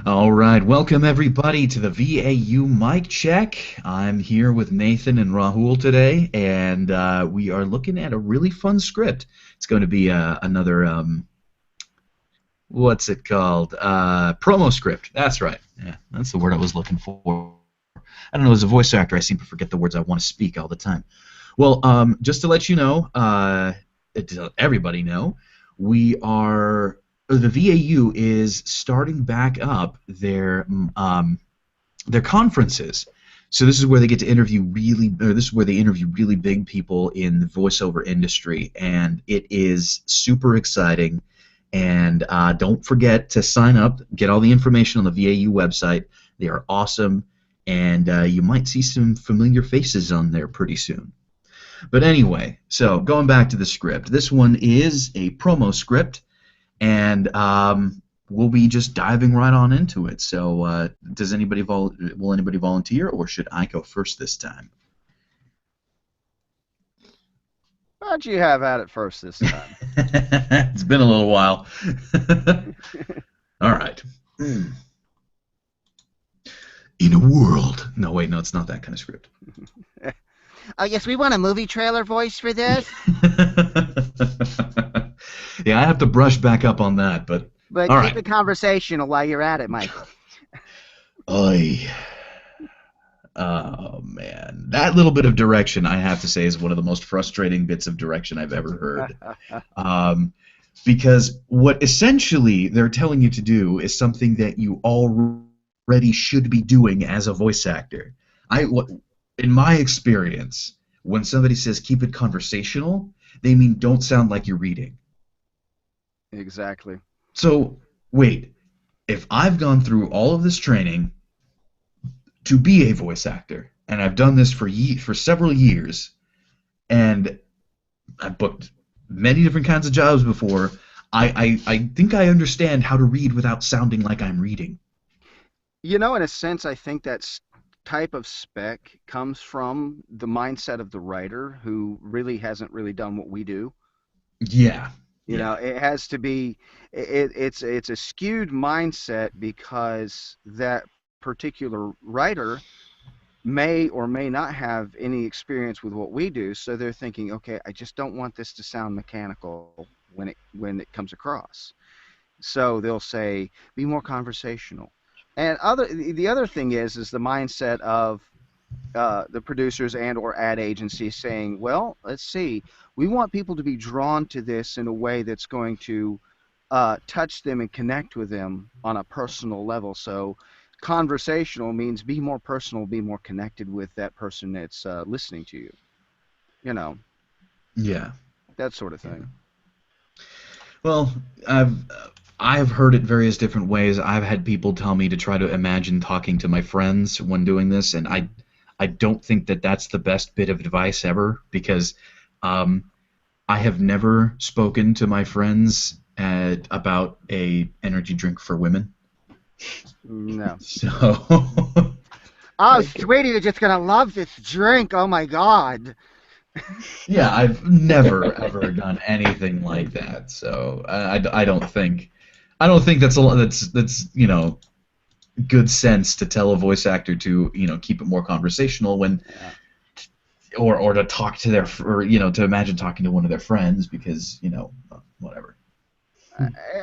All right, welcome everybody to the VAU Mic Check. I'm here with Nathan and Rahul today, and we are looking at a really fun script. It's going to be another, what's it called? Promo script. That's right. Yeah, that's the word I was looking for. I don't know, as a voice actor, I seem to forget the words I want to speak all the time. Well, just to let you know, to let everybody know, we are the VAU is starting back up their conferences. So this is where they get to interview this is where they interview really big people in the voiceover industry, and it is super exciting. And don't forget to sign up, get all the information on the VAU website. They are awesome, and you might see some familiar faces on there pretty soon. But anyway, so going back to the script, this one is a promo script, and we'll be just diving right on into it. So, does anybody will anybody volunteer, or should I go first this time? Why don't you have at it first this time? It's been a little while. All right. In a world. No, wait, no, it's not that kind of script. Oh, yes, we want a movie trailer voice for this. Yeah, I have to brush back up on that, but But all keep right. it conversational while you're at it, Michael. Oi. Oh man, that little bit of direction, I have to say, is one of the most frustrating bits of direction I've ever heard. Um, because what essentially they're telling you to do is something that you already should be doing as a voice actor. In my experience, when somebody says keep it conversational, they mean don't sound like you're reading. Exactly. So wait, if I've gone through all of this training to be a voice actor, and I've done this for several years, and I've booked many different kinds of jobs before. I think I understand how to read without sounding like I'm reading. In a sense, I think type of spec comes from the mindset of the writer who really hasn't really done what we do. Yeah, yeah, It has to be. It's a skewed mindset because that particular writer may or may not have any experience with what we do, so they're thinking, okay, I just don't want this to sound mechanical when it comes across. So they'll say, be more conversational. And the other thing is the mindset of the producers and or ad agencies saying, well, let's see, we want people to be drawn to this in a way that's going to touch them and connect with them on a personal level. So conversational means be more personal, be more connected with that person that's listening to you. You know, yeah. that sort of thing. Well, I've I've heard it various different ways. I've had people tell me to try to imagine talking to my friends when doing this, and I don't think that that's the best bit of advice ever because um, I have never spoken to my friends about a energy drink for women. No. So Oh, like sweetie, you're just gonna love this drink. Oh my God. yeah, I've never ever done anything like that. So I don't think that's a lot. That's good sense to tell a voice actor to keep it more conversational when Yeah. or to talk to or to imagine talking to one of their friends because whatever.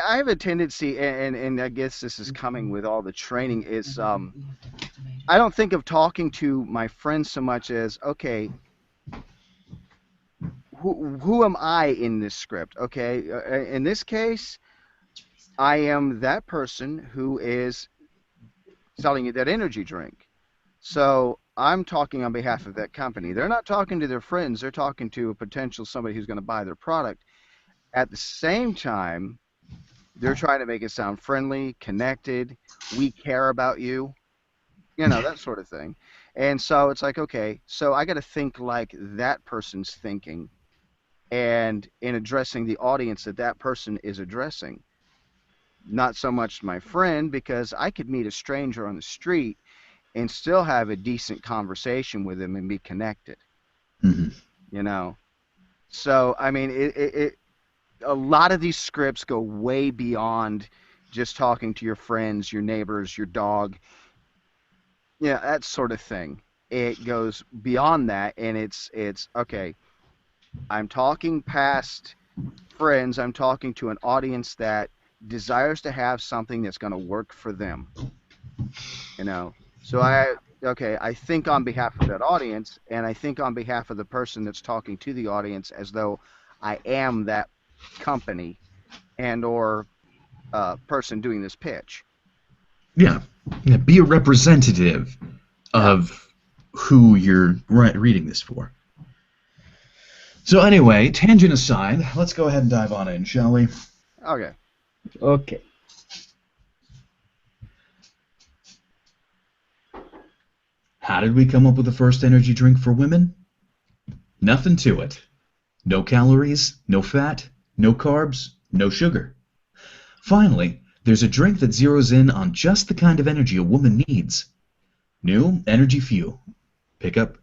I have a tendency, and I guess this is coming with all the training, is I don't think of talking to my friends so much as, okay, who am I in this script? Okay, in this case, I am that person who is selling you that energy drink. So I'm talking on behalf of that company. They're not talking to their friends. They're talking to a potential somebody who's going to buy their product. At the same time, they're trying to make it sound friendly, connected. We care about you, that sort of thing. And so it's like, okay, so I got to think like that person's thinking and in addressing the audience that that person is addressing. Not so much my friend, because I could meet a stranger on the street and still have a decent conversation with him and be connected, Hmm. you know? So, I mean, a lot of these scripts go way beyond just talking to your friends, your neighbors, your dog, yeah, that sort of thing. It goes beyond that, and it's okay. I'm talking past friends. I'm talking to an audience that desires to have something that's going to work for them. You know, so I think on behalf of that audience, and I think on behalf of the person that's talking to the audience as though I am that company and or person doing this pitch. Yeah. Yeah. Be a representative Yeah. of who you're reading this for. So anyway, tangent aside, let's go ahead and dive on in, shall we? Okay. Okay. How did we come up with the first energy drink for women? Nothing to it. No calories, no fat, no carbs, no sugar. Finally, there's a drink that zeroes in on just the kind of energy a woman needs. New Energy Fuel. Pick up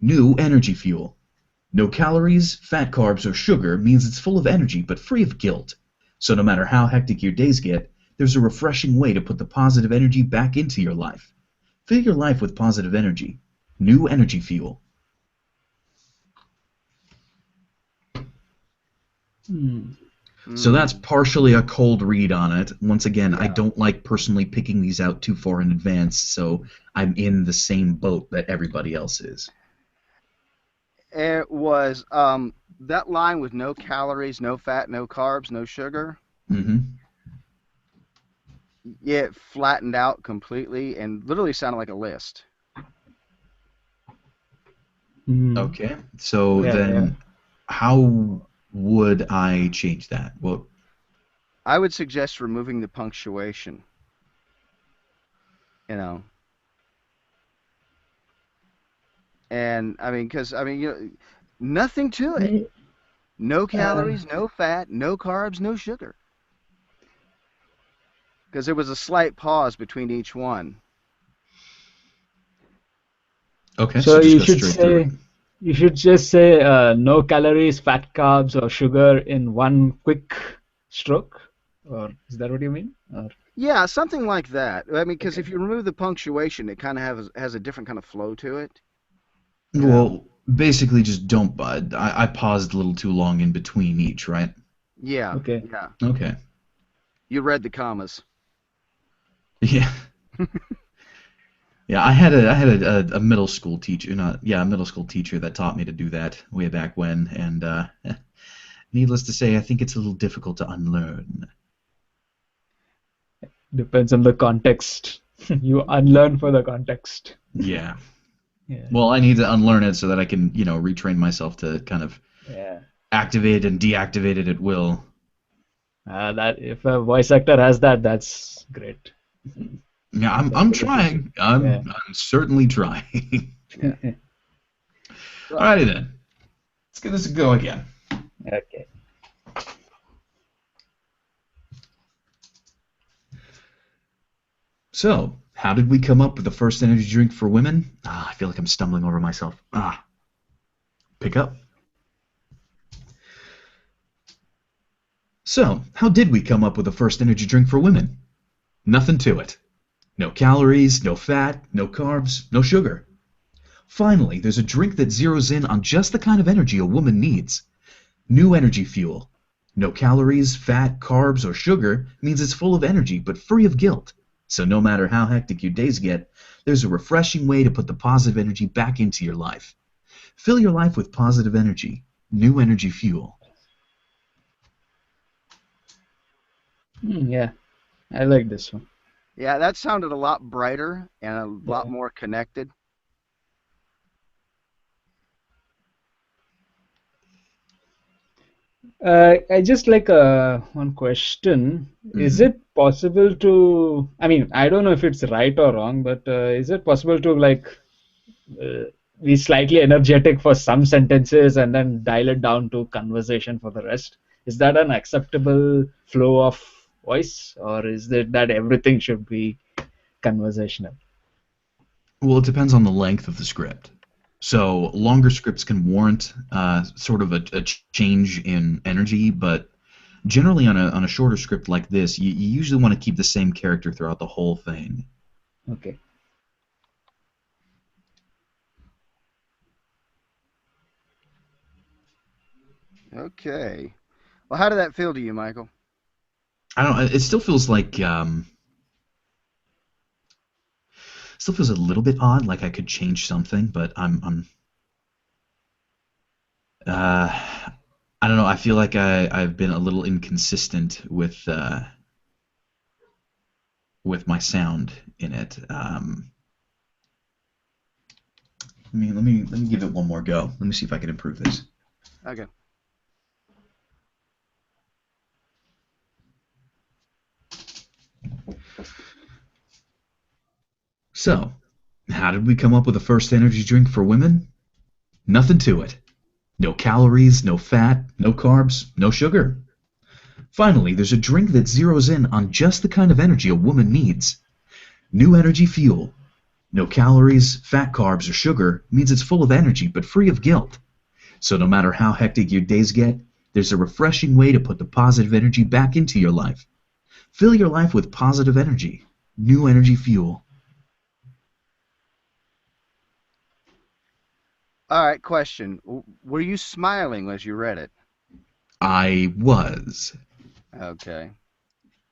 New Energy Fuel. No calories, fat, carbs, or sugar means it's full of energy but free of guilt. So no matter how hectic your days get, there's a refreshing way to put the positive energy back into your life. Fill your life with positive energy. New Energy Fuel. Hmm. So that's partially a cold read on it. Once again, I Yeah. don't like personally picking these out too far in advance, so I'm in the same boat that everybody else is. It was that line with no calories, no fat, no carbs, no sugar. Mm-hmm. Yeah, it flattened out completely and literally sounded like a list. Hmm. Okay. So Yeah, yeah. then how would I change that? Well, I would suggest removing the punctuation. You know, and I mean, because I mean, nothing to it. Me- No Uh, calories, no fat, no carbs, no sugar. Because there was a slight pause between each one. okay, so so just you go should straight through it. say you should just say no calories, fat carbs, or sugar in one quick stroke, or is that what you mean? Or Yeah, something like that. I mean, because okay. if you remove the punctuation, it kind of has a different kind of flow to it. You know. Well, basically just don't bud. I paused a little too long in between each, right? Yeah, Okay. yeah. Okay. You read the commas. Yeah. Yeah, I had a middle school teacher, not yeah, a middle school teacher that taught me to do that way back when, and needless to say, I think it's a little difficult to unlearn. Depends on the context. You unlearn for the context. Yeah. Yeah. Well, I need to unlearn it so that I can, retrain myself to kind of Yeah. activate and deactivate it at will. That if a voice actor has that, that's great. Yeah, I'm That's really appreciated. trying. Yeah. I'm certainly trying. Yeah. Well, Alrighty then. Let's give this a go again. Okay. So, how did we come up with the first energy drink for women? I feel like I'm stumbling over myself. Pick up. So, how did we come up with the first energy drink for women? Nothing to it. No calories, no fat, no carbs, no sugar. Finally, there's a drink that zeroes in on just the kind of energy a woman needs. New Energy Fuel. No calories, fat, carbs, or sugar means it's full of energy but free of guilt. So no matter how hectic your days get, there's a refreshing way to put the positive energy back into your life. Fill your life with positive energy. New Energy Fuel. Yeah. I like this one. yeah, that sounded a lot brighter and a lot Yeah. more connected. I just like one question. Is Mm-hmm. it possible to, I mean, I don't know if it's right or wrong, but is it possible to like uh, be slightly energetic for some sentences and then dial it down to conversation for the rest? Is that an acceptable flow of voice, or is it that everything should be conversational? Well, it depends on the length of the script. So longer scripts can warrant sort of a change in energy, but Generally, on a shorter script like this, you usually want to keep the same character throughout the whole thing. Okay. Okay. Well, how did that feel to you, Michael? I don't know. It still feels like still feels a little bit odd, like I could change something, but I don't know. I feel like I've been a little inconsistent with my sound in it. Let me give it one more go. Let me see if I can improve this. Okay. So, how did we come up with the first energy drink for women? Nothing to it. No calories, no fat, no carbs, no sugar. Finally, there's a drink that zeroes in on just the kind of energy a woman needs. New Energy Fuel. No calories, fat, carbs, or sugar means it's full of energy but free of guilt. So no matter how hectic your days get, there's a refreshing way to put the positive energy back into your life. Fill your life with positive energy. New Energy Fuel. All right, question. Were you smiling as you read it? I was. Okay.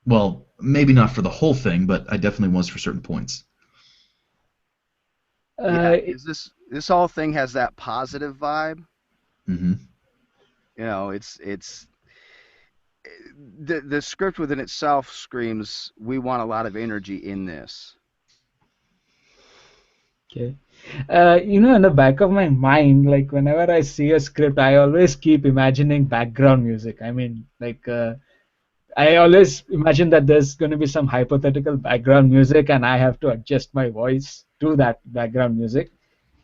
Well, maybe not for the whole thing, but I definitely was for certain points. Yeah, Uh, because this whole thing has that positive vibe. Hmm. It's the script within itself screams we want a lot of energy in this. okay. In the back of my mind, like whenever I see a script, I always keep imagining background music. I mean, like I always imagine that there's going to be some hypothetical background music, and I have to adjust my voice to that background music.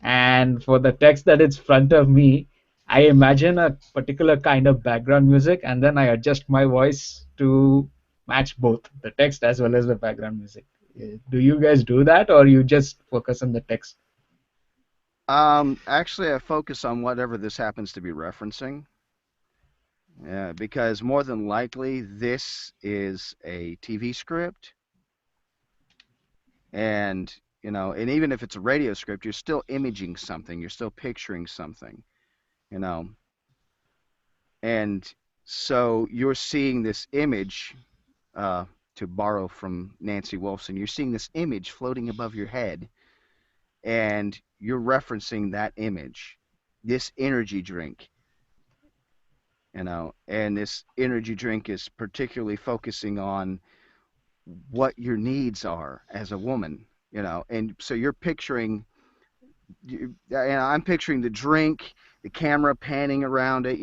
And for the text that is front of me, I imagine a particular kind of background music, and then I adjust my voice to match both the text as well as the background music. Do you guys do that, or you just focus on the text? Actually, I focus on whatever this happens to be referencing. Yeah, because more than likely this is a TV script, and and even if it's a radio script, you're still imaging something, you're still picturing something, you know, and so you're seeing this image. Uh, to borrow from Nancy Wolfson, you're seeing this image floating above your head, and you're referencing that image, this energy drink, and this energy drink is particularly focusing on what your needs are as a woman, and so you're picturing, and I'm picturing the drink, the camera panning around it,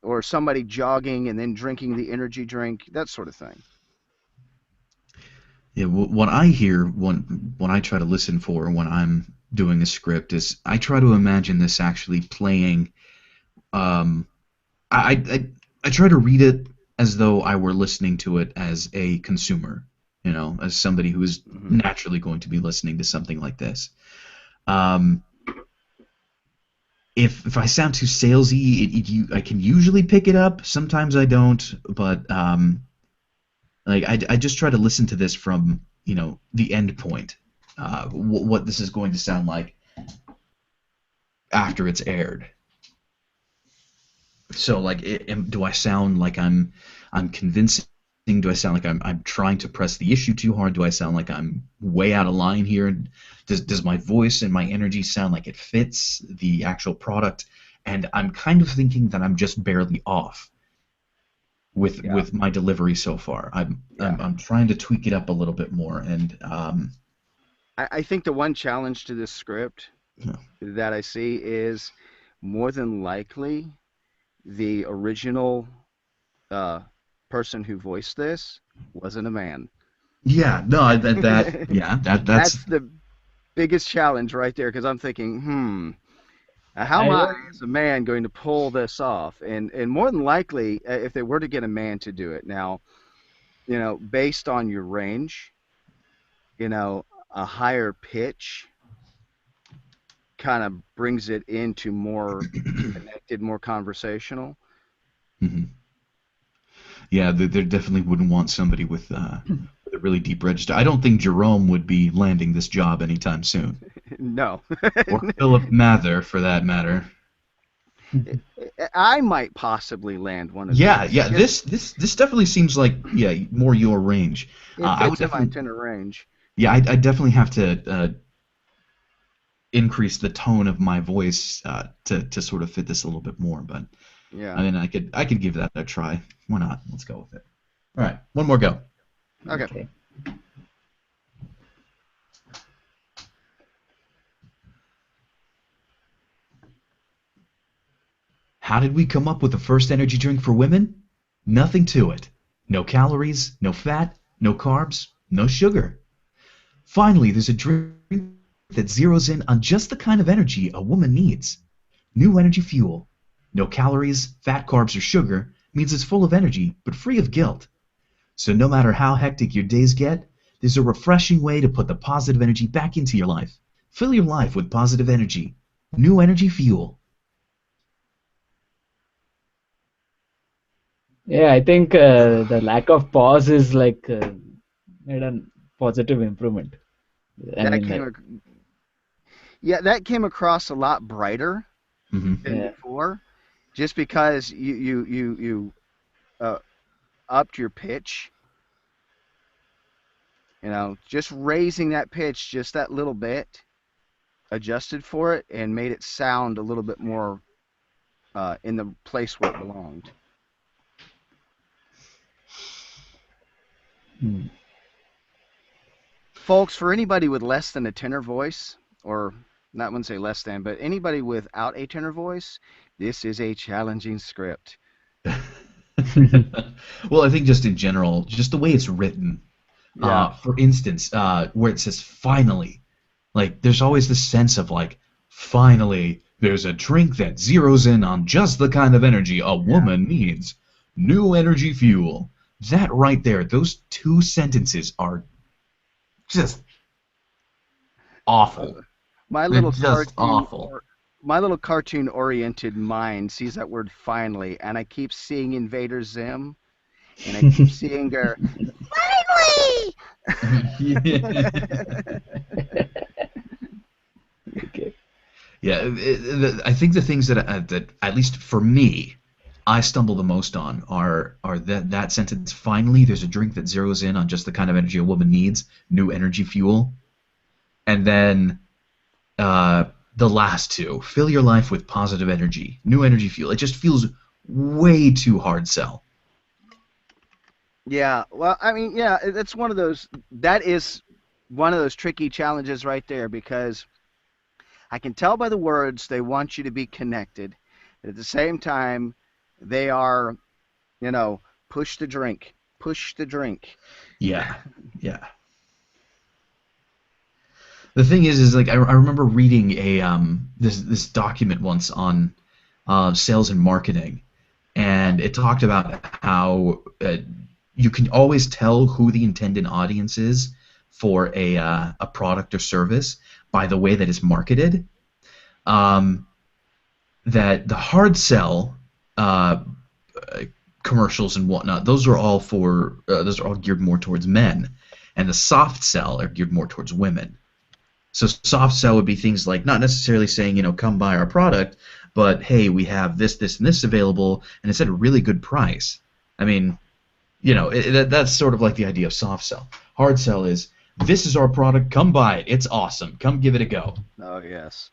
or somebody jogging and then drinking the energy drink, that sort of thing. Yeah, what I hear when I try to listen for when I'm doing a script is I try to imagine this actually playing. Um, I try to read it as though I were listening to it as a consumer, as somebody who is Hmm. naturally going to be listening to something like this. Um, if I sound too salesy, I can usually pick it up. Sometimes I don't, but like I just try to listen to this from the end point, what this is going to sound like after it's aired. So like, do I sound like I'm convincing? Do I sound like I'm trying to press the issue too hard? Do I sound like I'm way out of line here? Does my voice and my energy sound like it fits the actual product? And I'm kind of thinking that I'm just barely off with Yeah, my delivery so far. yeah. I'm trying to tweak it up a little bit more, and I think the one challenge to this script that I see is more than likely the original uh, person who voiced this wasn't a man. yeah, no, yeah, that's That's the biggest challenge right there, because I'm thinking, how am I I don't. as a man going to pull this off? And more than likely, if they were to get a man to do it now, based on your range, a higher pitch kind of brings it into more connected, more conversational. mhm. Yeah, they definitely wouldn't want somebody with a really deep register. I don't think Jerome would be landing this job anytime soon, No. or Philip Mather for that matter. I might possibly land one of Yeah, these yeah. This definitely seems like yeah more your range. it I would fits in my definitely tenor range. yeah I definitely have to increase the tone of my voice to sort of fit this a little bit more. But I Yeah. mean I could give that a try. Why not? Let's go with it. All right, one more go. Okay. Okay. How did we come up with the first energy drink for women? Nothing to it. No calories, no fat, no carbs, no sugar. Finally, there's a drink that zeroes in on just the kind of energy a woman needs. New Energy Fuel. No calories, fat, carbs, or sugar means it's full of energy, but free of guilt. So no matter how hectic your days get, there's a refreshing way to put the positive energy back into your life. Fill your life with positive energy. New Energy Fuel. Yeah, I think the lack of pause is like made a positive improvement. I That mean, came like, yeah, that came across a lot brighter Hmm. than yeah, before just because you uh, upped your pitch, just raising that pitch just that little bit, adjusted for it and made it sound a little bit more in the place where it belonged. hmm. Folks, for anybody with less than a tenor voice, or not want to say less than, but anybody without a tenor voice, this is a challenging script. Well, I think just in general, just the way it's written. Yeah, For instance, where it says finally, like there's always this sense of like, finally, there's a drink that zeroes in on just the kind of energy a yeah. woman needs. New Energy Fuel. That right there, those two sentences are just Uh, awful. my They're little just cartoon awful. or my little cartoon oriented mind sees that word finally, and I keep seeing Invader Zim, and I keep seeing her finally. Okay. Yeah, I think the things that at least for me, I stumble the most on are that sentence. Finally, there's a drink that zeroes in on just the kind of energy a woman needs. New Energy Fuel, and then the last two. Fill your life with positive energy. New Energy Fuel. It just feels way too hard sell. Yeah, well, I mean, yeah, that's one of those. That is one of those tricky challenges right there because I can tell by the words they want you to be connected. At the same time, they are, you know, push the drink. Yeah, yeah. The thing is like I remember reading a this document once on sales and marketing, and it talked about how you can always tell who the intended audience is for a product or service by the way that it's marketed. Um, that the hard sell uh, commercials and whatnot, those are all geared more towards men, and the soft sell are geared more towards women. So soft sell would be things like not necessarily saying, come buy our product, but hey, we have this, this, and this available, and it's at a really good price. I mean, that's sort of like the idea of soft sell. Hard sell is this is our product, come buy it, it's awesome, come give it a go. Oh yes.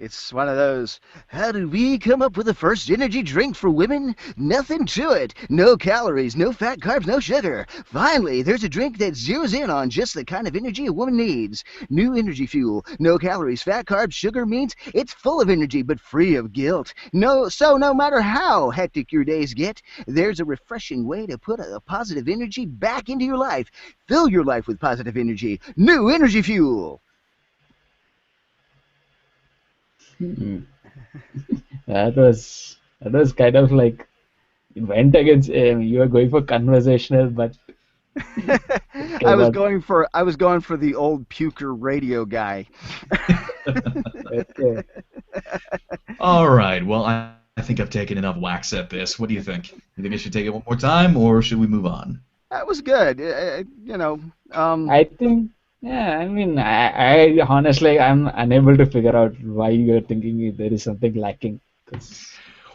It's one of those. How did we come up with the first energy drink for women? Nothing to it. No calories, no fat, carbs, no sugar. Finally, there's a drink that zeroes in on just the kind of energy a woman needs. New Energy Fuel. No calories, fat, carbs, sugar means it's full of energy but free of guilt. No matter how hectic your days get, there's a refreshing way to put a positive energy back into your life. Fill your life with positive energy. New Energy Fuel. Hmm. That was kind of like it went against. You were going for conversational, but it came out. I was going for the old puker radio guy. Okay. All right, well, I think I've taken enough wax at this. What do you think? You think I should take it one more time, or should we move on? That was good. I think, yeah, I mean, I honestly, I'm unable to figure out why you're thinking there is something lacking. 'Cause,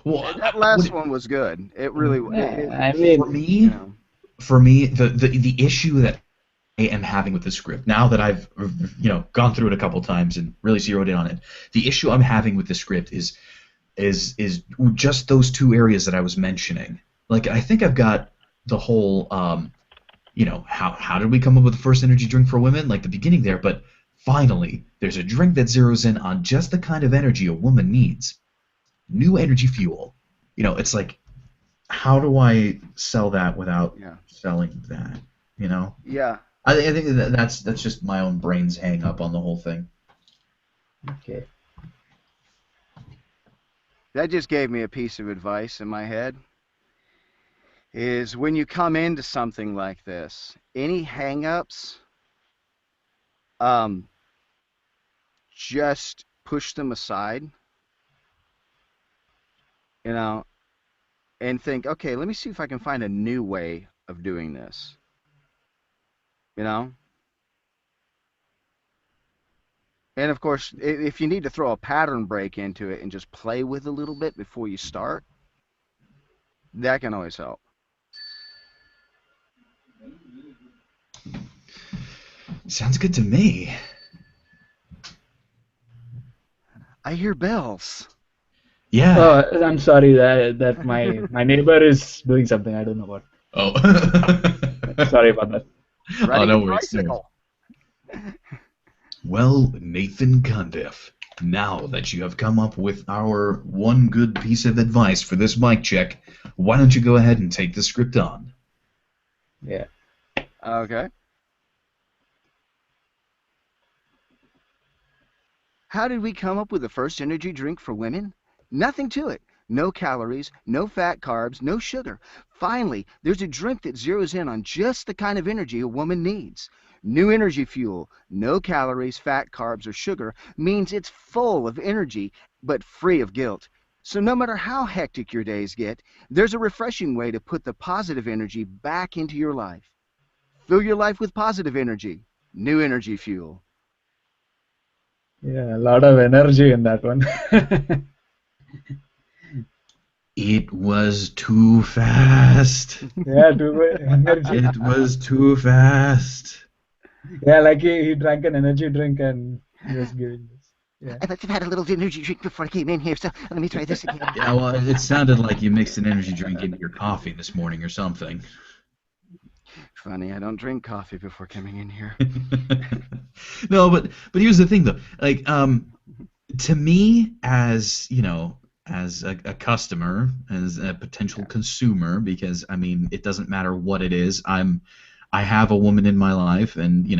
Well, that last one was good. It really, yeah, I for mean, you me, know, the issue that I am having with the script now that I've gone through it a couple times and really zeroed in on it. The issue I'm having with the script is just those two areas that I was mentioning. Like I think I've got the whole how did we come up with the first energy drink for women? Like the beginning there, but finally there's a drink that zeroes in on just the kind of energy a woman needs. New energy fuel. It's like how do I sell that without yeah, selling that? You know? yeah. I think that's just my own brain's hang up on the whole thing. okay. That just gave me a piece of advice in my head. Is when you come into something like this, any hang-ups, um, just push them aside, you know, and think, okay, let me see if I can find a new way of doing this, you know? And of course, if you need to throw a pattern break into it and just play with a little bit before you start, that can always help. Sounds good to me. I hear bells. Yeah. Oh, I'm sorry that my neighbor is doing something I don't know what. Oh. Sorry about that. Oh, Riding a no worries. No worries. tricycle. Well, Nathan Cundiff, now that you have come up with our one good piece of advice for this mic check, why don't you go ahead and take the script on? Yeah. Okay. How did we come up with the first energy drink for women? Nothing to it. No calories, no fat carbs, no sugar. Finally, there's a drink that zeroes in on just the kind of energy a woman needs. New energy fuel, no calories, fat carbs, or sugar means it's full of energy but free of guilt. So no matter how hectic your days get, there's a refreshing way to put the positive energy back into your life. Fill your life with positive energy. New energy fuel. Yeah, a lot of energy in that one. It was too fast. Yeah, too much energy. It was too fast. Yeah, like he drank an energy drink and he was giving this. Yeah. I must have had a little energy drink before I came in here, so let me try this again. Yeah, well, it sounded like you mixed an energy drink into your coffee this morning or something. Funny, I don't drink coffee before coming in here. No, but here's the thing though. Like, to me, as as a customer, as a potential consumer, because I mean, it doesn't matter what it is. I have a woman in my life, and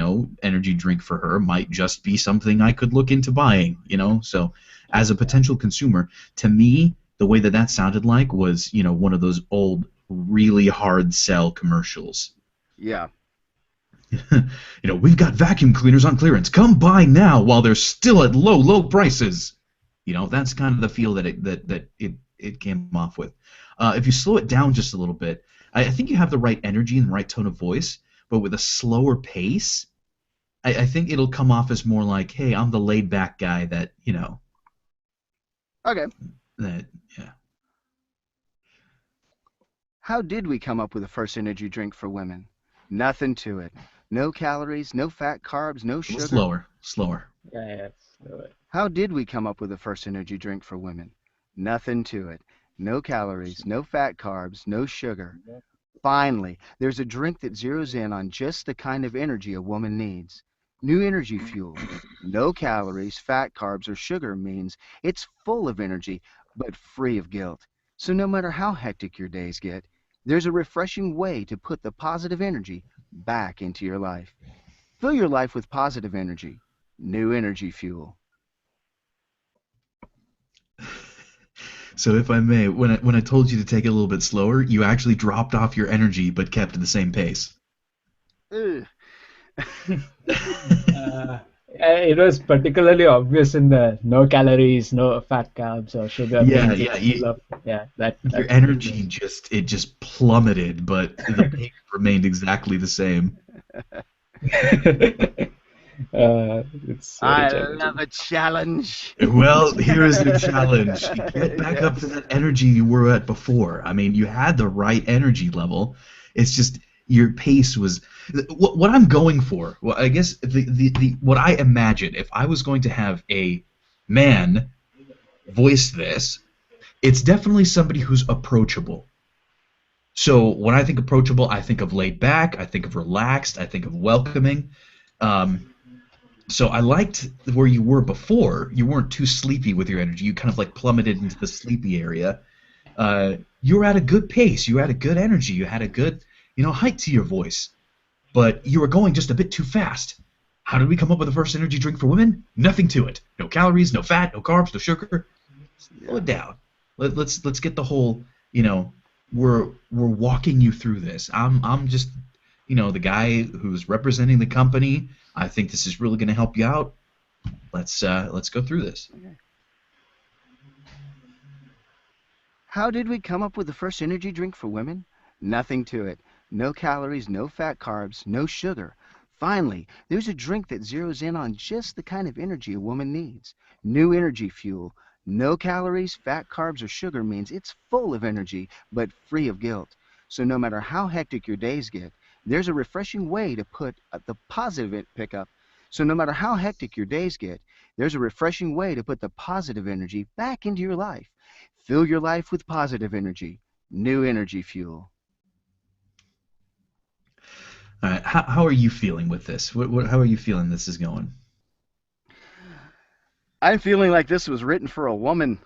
energy drink for her might just be something I could look into buying. So as a potential consumer, to me, the way that sounded like was one of those old, really hard sell commercials. Yeah. We've got vacuum cleaners on clearance. Come buy now while they're still at low prices. That's kind of the feel that it came off with. If you slow it down just a little bit, I think you have the right energy and the right tone of voice, but with a slower pace, I think it'll come off as more like, hey, I'm the laid back guy that Okay. that yeah. How did we come up with the first energy drink for women? Nothing to it. No calories, no fat carbs, no A sugar. little slower. Yeah. How did we come up with the first energy drink for women? Nothing to it. No calories, no fat carbs, no sugar. Finally, there's a drink that zeroes in on just the kind of energy a woman needs. New energy fuel. No calories, fat carbs, or sugar means it's full of energy, but free of guilt. So no matter how hectic your days get, there's a refreshing way to put the positive energy back into your life. Fill your life with positive energy. New energy fuel. So if I may, when I told you to take it a little bit slower, you actually dropped off your energy but kept at the same pace. Ugh. Uh, It was particularly obvious in the no calories, no fat carbs or sugar Yeah, means yeah. it's full of, yeah, Your that energy just plummeted, but the pace remained exactly the same. it's very I love challenging. a challenge. Well, here is your challenge. Get back up to Yes. that energy you were at before. I mean, you had the right energy level. It's just your pace was what I'm going for. Well, I guess the what I imagine if I was going to have a man voice this, it's definitely somebody who's approachable. So when I think approachable, I think of laid back, I think of relaxed, I think of welcoming. Um, so I liked where you were before. You weren't too sleepy with your energy. You kind of like plummeted into the sleepy area. You were at a good pace. You had a good energy. You had a good, height to your voice. But you were going just a bit too fast. How did we come up with the first energy drink for women? Nothing to it. No calories, no fat, no carbs, no sugar. Slow Yeah. it down. Let's get the whole. We're walking you through this. I'm just the guy who's representing the company. I think this is really going to help you out. Let's go through this. Okay. How did we come up with the first energy drink for women? Nothing to it. No calories, no fat carbs, no sugar. Finally, there's a drink that zeroes in on just the kind of energy a woman needs. New energy fuel. No calories, fat carbs, or sugar means it's full of energy, but free of guilt. So no matter how hectic your days get, there's a refreshing way to put the positive pickup. So no matter how hectic your days get, there's a refreshing way to put the positive energy back into your life. Fill your life with positive energy. New energy fuel. All right, how are you feeling with this? How are you feeling this is going? I'm feeling like this was written for a woman.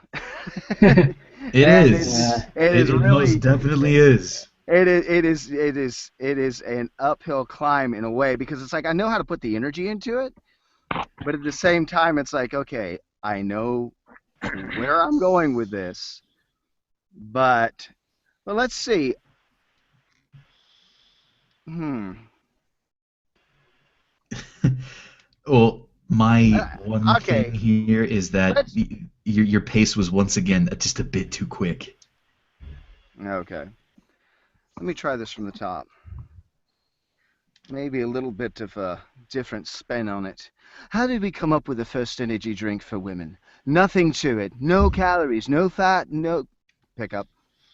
It And is. it is It most really definitely is. it is an uphill climb in a way because it's like I know how to put the energy into it, but at the same time it's like okay, I know where I'm going with this, but well, let's see. Hmm. Well, my Uh, one thing okay, here is that let's. your pace was once again just a bit too quick. Okay, let me try this from the top. Maybe a little bit of a different spin on it. How did we come up with the first energy drink for women? Nothing to it. No calories, no fat, no pickup.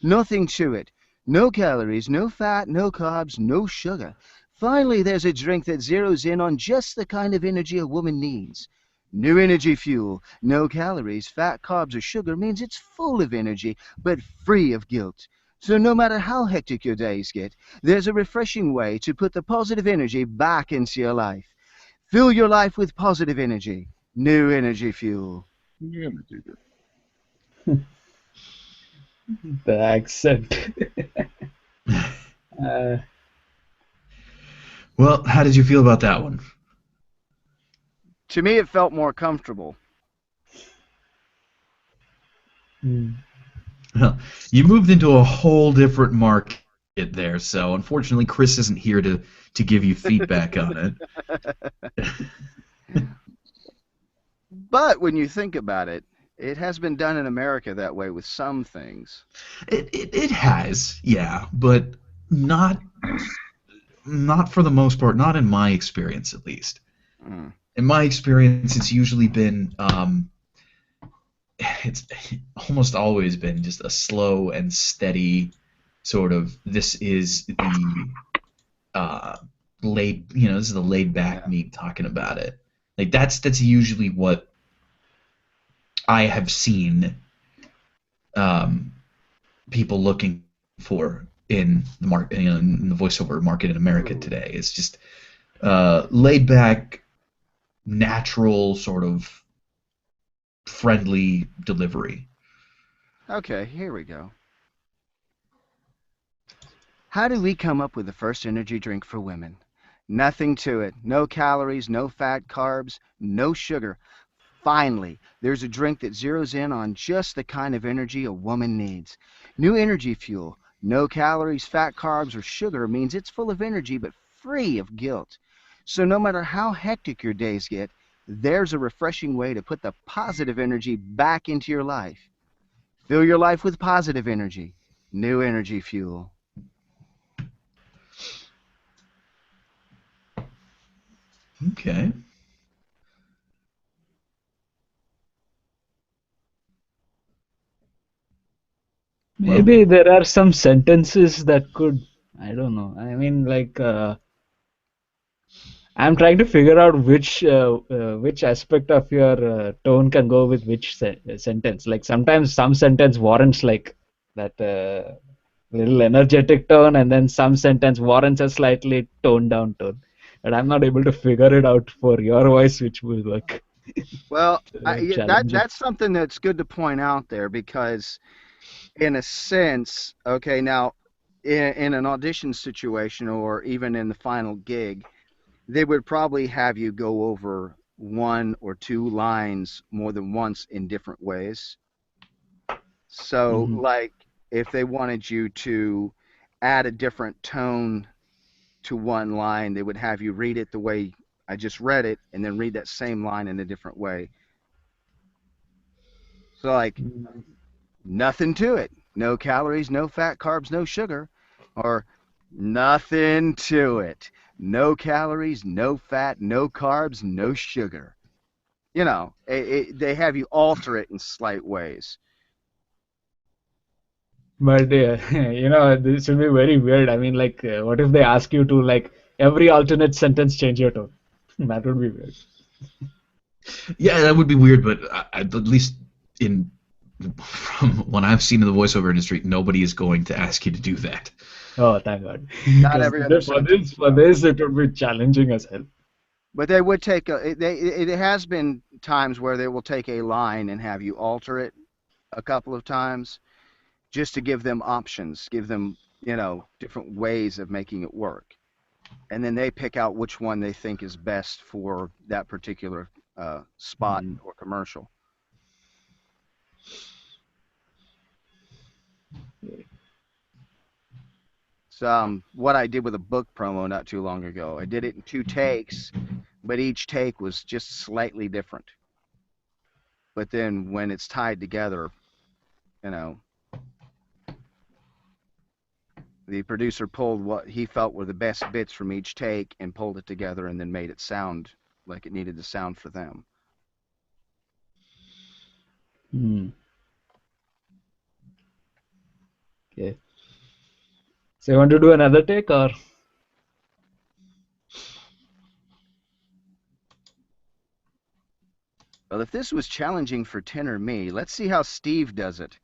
Nothing to it. No calories, no fat, no carbs, no sugar. Finally, there's a drink that zeroes in on just the kind of energy a woman needs. New energy fuel. No calories, fat, carbs, or sugar means it's full of energy, but free of guilt. So no matter how hectic your days get, there's a refreshing way to put the positive energy back into your life. Fill your life with positive energy. New energy fuel. New energy drink. The accent. uh, Well, how did you feel about that one? To me, it felt more comfortable. hmm. Well, you moved into a whole different market there, so unfortunately Chris isn't here to give you feedback on it. But when you think about it, it has been done in America that way with some things. It has, yeah, but not not for the most part, not in my experience at least. Mm. In my experience, it's usually been it's almost always been just a slow and steady sort of this is the uh this is the laid back Yeah. me talking about it. Like that's usually what I have seen um people looking for in the market, in the voiceover market in America today. It's just laid back, natural, sort of friendly delivery. Okay, here we go. How did we come up with the first energy drink for women? Nothing to it. No calories, no fat, carbs, no sugar. Finally, there's a drink that zeroes in on just the kind of energy a woman needs. New energy fuel. No calories, fat, carbs, or sugar means it's full of energy but free of guilt. So no matter how hectic your days get, there's a refreshing way to put the positive energy back into your life. Fill your life with positive energy. New energy fuel. Okay. Maybe there are some sentences that could, I don't know. I mean, like, I'm trying to figure out which aspect of your tone can go with which sentence. Like sometimes some sentence warrants like that little energetic tone, and then some sentence warrants a slightly toned down tone. But I'm not able to figure it out for your voice, which will work. Well, It's challenging. that's something that's good to point out there because, in a sense, okay, now in an audition situation or even in the final gig, they would probably have you go over one or two lines more than once in different ways. So, Mhm. like, if they wanted you to add a different tone to one line, they would have you read it the way I just read it and then read that same line in a different way. So, like, nothing to it. No calories, no fat, carbs, no sugar. Or nothing to it. No calories, no fat, no carbs, no sugar. They have you alter it in slight ways. But this will be very weird. I mean, like, what if they ask you to like every alternate sentence change your tone? That would be weird. Yeah, that would be weird, but at least in from what I've seen in the voiceover industry, nobody is going to ask you to do that. Oh, thank God. Not Because every other for sentence, no. this, it would be challenging as hell. But they would take it has been times where they will take a line and have you alter it a couple of times just to give them options, give them, different ways of making it work. And then they pick out which one they think is best for that particular spot Mhm. or commercial. So what I did with a book promo not too long ago. I did it in 2 takes, but each take was just slightly different. But then when it's tied together, you know, the producer pulled what he felt were the best bits from each take and pulled it together and then made it sound like it needed to sound for them. Hmm. Okay. So you want to do another take or? Well, if this was challenging for Tin or me, let's see how Steve does it.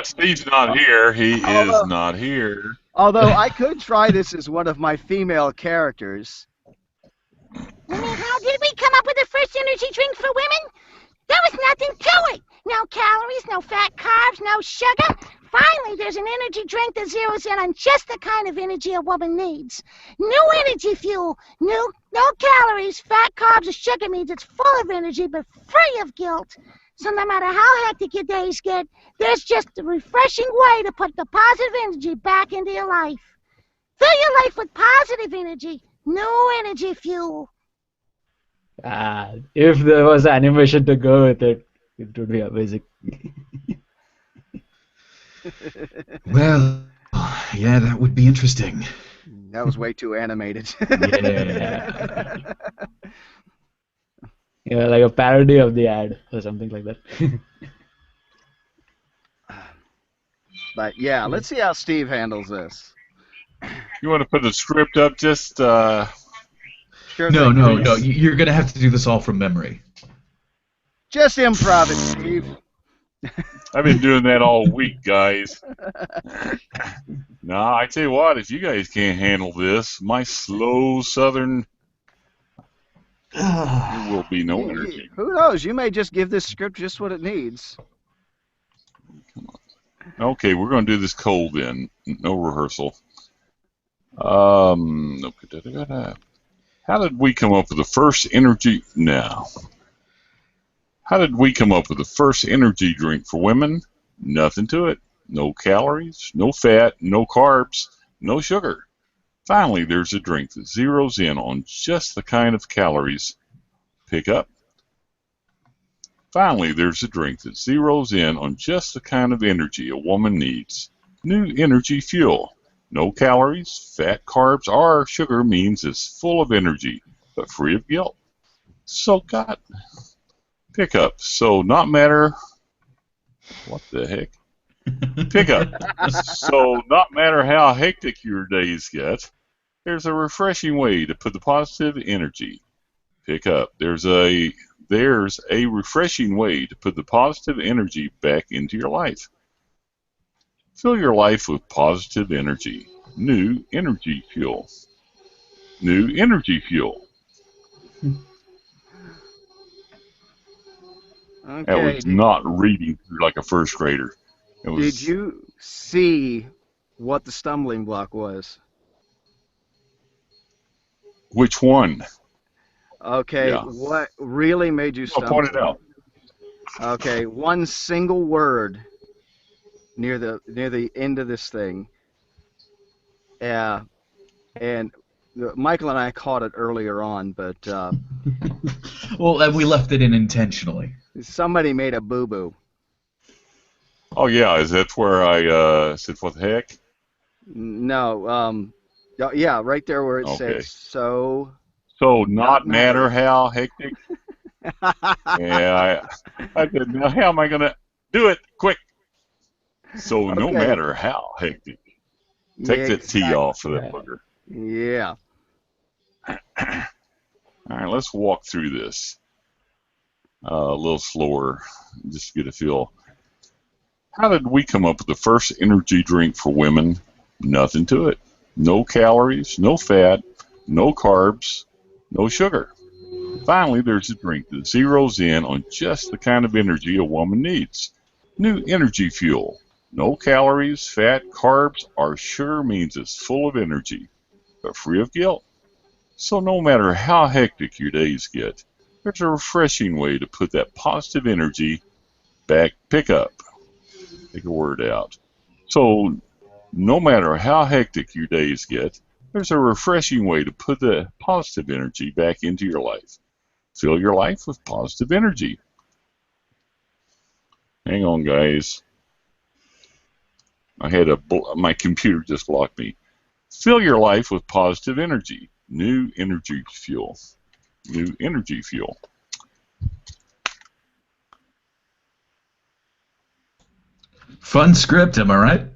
Steve's not here. He is Although, not here. although I could try this as one of my female characters. You mean, how did we come up with the first energy drink for women? There was nothing to it. No calories, no fat, carbs, no sugar. Finally, there's an energy drink that zeroes in on just the kind of energy a woman needs. New energy fuel. No calories, fat, carbs, or sugar means it's full of energy but free of guilt. So no matter how hectic your days get, there's just a refreshing way to put the positive energy back into your life. Fill your life with positive energy. New energy fuel. If there was animation to go with it, it would be amazing. Well, yeah, that would be interesting. That was way too animated. Yeah. Yeah, like a parody of the ad or something like that. But yeah, let's see how Steve handles this. You want to put the script up? Just Sure No, thing. no, no. You're gonna have to do this all from memory. Just improv it, Steve. I've been doing that all week, guys. Nah, I tell you what, if you guys can't handle this, my slow Southern, there will be no energy. Who knows? You may just give this script just what it needs. Okay, we're going to do this cold then. No rehearsal. How did we come up with the first energy? No. How did we come up with the first energy drink for women? Nothing to it. No calories, no fat, no carbs, no sugar. Finally, there's a drink that zeroes in on just the kind of calories. Pick up. Finally, there's a drink that zeroes in on just the kind of energy a woman needs. New energy fuel. No calories, fat, carbs, or sugar means it's full of energy, but free of guilt. So got pick up. So not matter what the heck? Pick up. So not matter how hectic your days get, there's a refreshing way to put the positive energy. Pick up. There's a refreshing way to put the positive energy back into your life. Fill your life with positive energy. New energy fuel. New energy fuel. That Okay. was not reading through like a first grader. It was, Did you see what the stumbling block was? which one? Okay, Yeah. what really made you I'll stumble? point it out. Okay, one single word near the end of this thing. Yeah, and Michael and I caught it earlier on, but Well, we left it in intentionally. somebody made a boo-boo. Oh yeah, is that where I said what the heck? No, yeah, right there where it Okay. says so. So not matter. matter how hectic. Yeah, I said, now how am I gonna do it quick? So no Okay. matter how hectic. Take Yeah, the T exactly. off of that booger. Yeah. All right, let's walk through this a little slower, just to get a feel. How did we come up with the first energy drink for women? Nothing to it. No calories, no fat, no carbs, no sugar. Finally, there's a drink that zeroes in on just the kind of energy a woman needs. New energy fuel. No calories, fat, carbs, or sugar means it's full of energy, but free of guilt. So no matter how hectic your days get, there's a refreshing way to put that positive energy back. Pick up. Take a word out. So no matter how hectic your days get, there's a refreshing way to put the positive energy back into your life. Fill your life with positive energy. Hang on, guys. My computer just blocked me. Fill your life with positive energy. New energy fuel. New energy fuel. Fun script, am I right?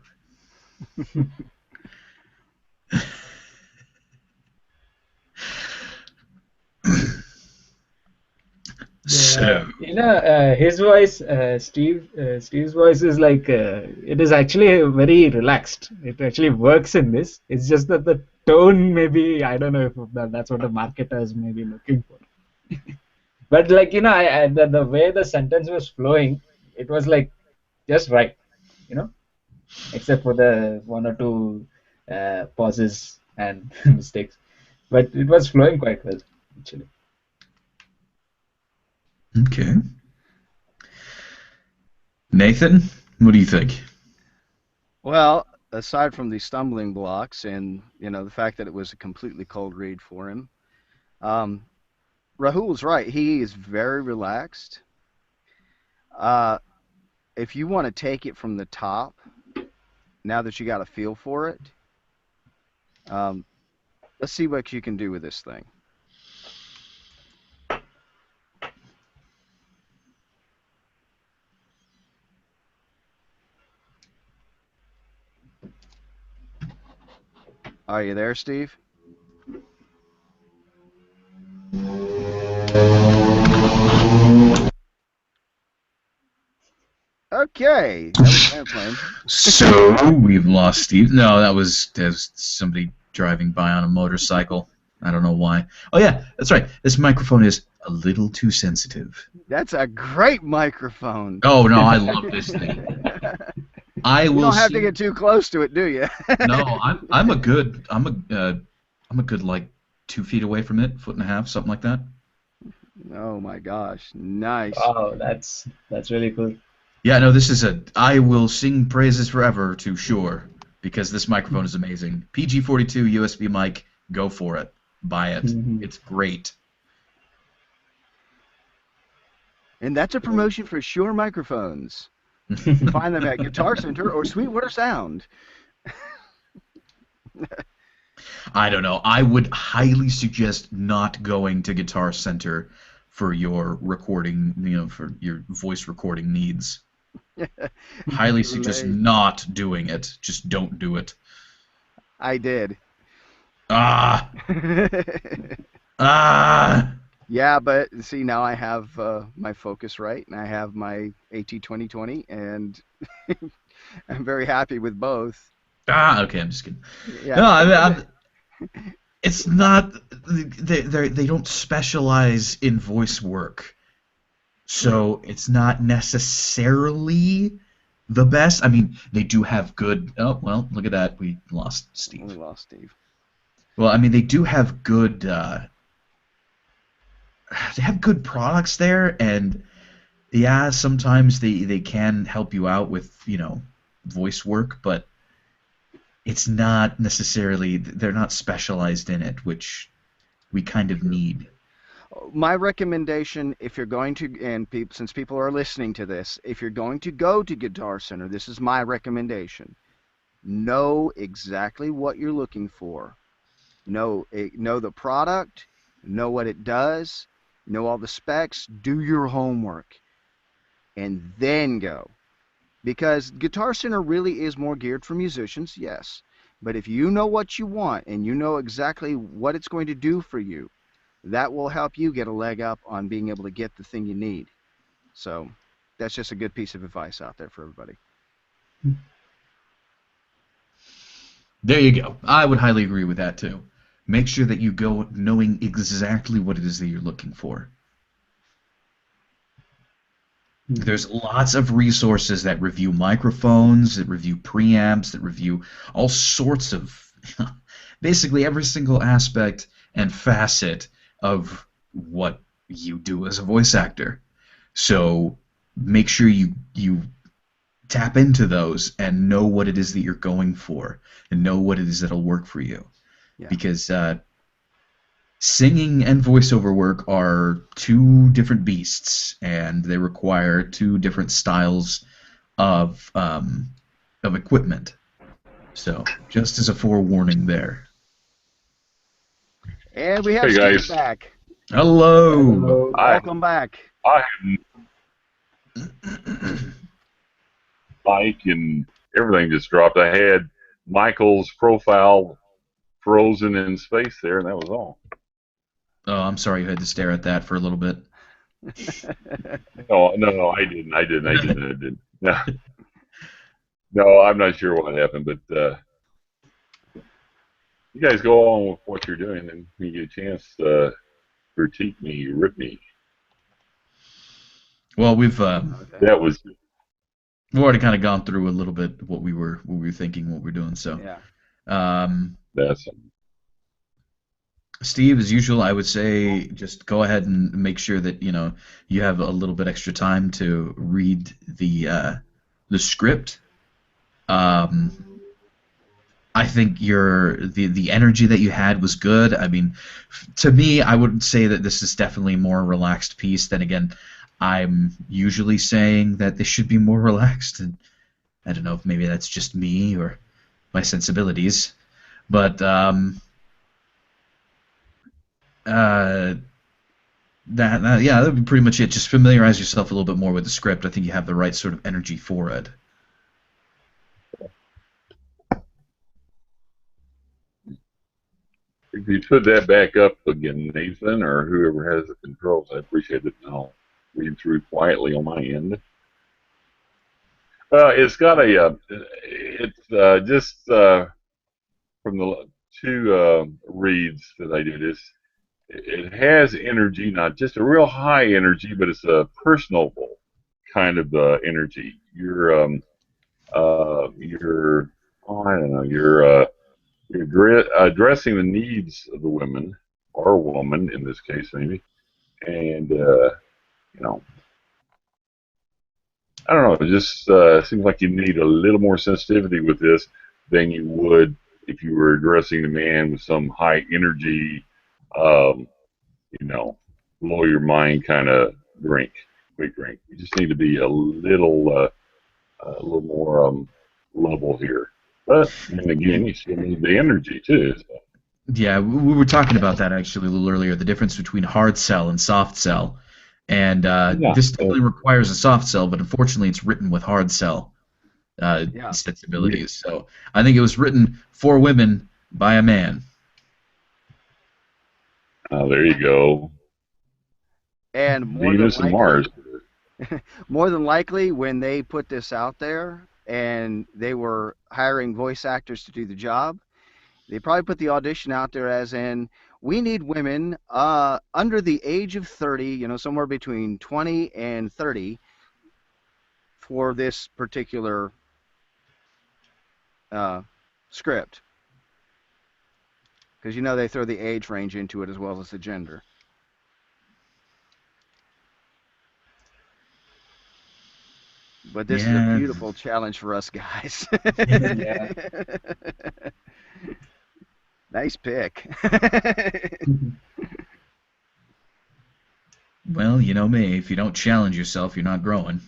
So, His voice, Steve's voice is like it is actually very relaxed. It actually works in this. It's just that the tone, maybe I don't know if that's what the marketers may be looking for. But like the way the sentence was flowing, it was like just right, except for the one or two pauses and mistakes. But it was flowing quite well, actually. okay. Nathan, what do you think? Well, aside from the stumbling blocks and the fact that it was a completely cold read for him, Rahul's right. He is very relaxed. If you want to take it from the top, now that you got a feel for it, let's see what you can do with this thing. Are you there, Steve? Okay, that was airplane. So we've lost Steve. No, that was somebody driving by on a motorcycle. I don't know why. Oh yeah, that's right. This microphone is a little too sensitive. That's a great microphone. Oh no, I love this thing. I You will. don't have to get too close to it, do you? No, I'm a good like 2 feet away from it, 1.5 feet, something like that. Oh my gosh, nice. Wow, that's really cool. Yeah, no, this is I will sing praises forever to Shure. because this microphone is amazing. PG42 USB mic, go for it. Buy it. It's great. And that's a promotion for Shure microphones. You can find them at Guitar Center or Sweetwater Sound. I don't know. I would highly suggest not going to Guitar Center for your recording, for your voice recording needs. Highly suggest not doing it. Just don't do it. I did. Ah! Yeah, but see, now I have my Focusrite and I have my AT2020, and I'm very happy with both. Okay, I'm just kidding. Yeah. No, I mean, it's not. They don't specialize in voice work, so it's not necessarily the best. I mean, they do have good. Oh well, look at that. We lost Steve. We lost Steve. Well, I mean, they do have good. They have good products there, and yeah, sometimes they can help you out with voice work, but it's not necessarily, they're not specialized in it, which we kind of need. My recommendation, if you're going to, and since people are listening to this, if you're going to go to Guitar Center, this is my recommendation. Know exactly what you're looking for. Know the product, know what it does, know all the specs, do your homework, and then go. Because Guitar Center really is more geared for musicians, yes. But if you know what you want and you know exactly what it's going to do for you, that will help you get a leg up on being able to get the thing you need. So that's just a good piece of advice out there for everybody. There you go. I would highly agree with that too. Make sure that you go knowing exactly what it is that you're looking for. There's lots of resources that review microphones, that review preamps, that review all sorts of, basically every single aspect and facet of what you do as a voice actor. So make sure you tap into those and know what it is that you're going for and know what it is that'll work for you. Yeah. Because singing and voiceover work are two different beasts, and they require two different styles of equipment. So, just as a forewarning there. And we have Steve back. Hello. Welcome back. I mic and everything just dropped. I had Michael's profile frozen in space there, and that was all. Oh, I'm sorry you had to stare at that for a little bit. No, I didn't. No, I'm not sure what happened, but you guys go on with what you're doing, and when you get a chance to critique me, rip me. Well, we've that was. We've already kind of gone through a little bit what we were thinking, what we're doing. So, yeah. That's. Steve, as usual, I would say just go ahead and make sure that you have a little bit extra time to read the script. I think the energy that you had was good. I mean, to me, I would say that this is definitely a more relaxed piece. Then again, I'm usually saying that this should be more relaxed, and I don't know if maybe that's just me or my sensibilities, but that would be pretty much it. Just familiarize yourself a little bit more with the script. I think you have the right sort of energy for it. If you put that back up again, Nathan, or whoever has the controls, I appreciate it. I'll read through quietly on my end. It's got it's just from the two reads that I did. It has energy, not just a real high energy, but it's a personable kind of energy. You're addressing the needs of the women, or woman in this case maybe, and I don't know, it just seems like you need a little more sensitivity with this, than you would if you were addressing a man with some high energy, um, you know, blow your mind kind of drink, quick drink. You just need to be a little more level here. But then again, you still need the energy too. So. Yeah, we were talking about that actually a little earlier, the difference between hard sell and soft sell. And Yeah. this definitely requires a soft sell, but unfortunately it's written with hard sell Yeah. sensibilities. So I think it was written for women by a man. There you go. And more than Venus and likely, Mars. more than likely, when they put this out there and they were hiring voice actors to do the job, they probably put the audition out there as in, we need women under the age of 30, you know, somewhere between 20 and 30 for this particular script. Because, you know, they throw the age range into it as well as the gender. But this is a Yeah. beautiful challenge for us guys. Yeah. Nice pick. Well, you know me, if you don't challenge yourself, you're not growing.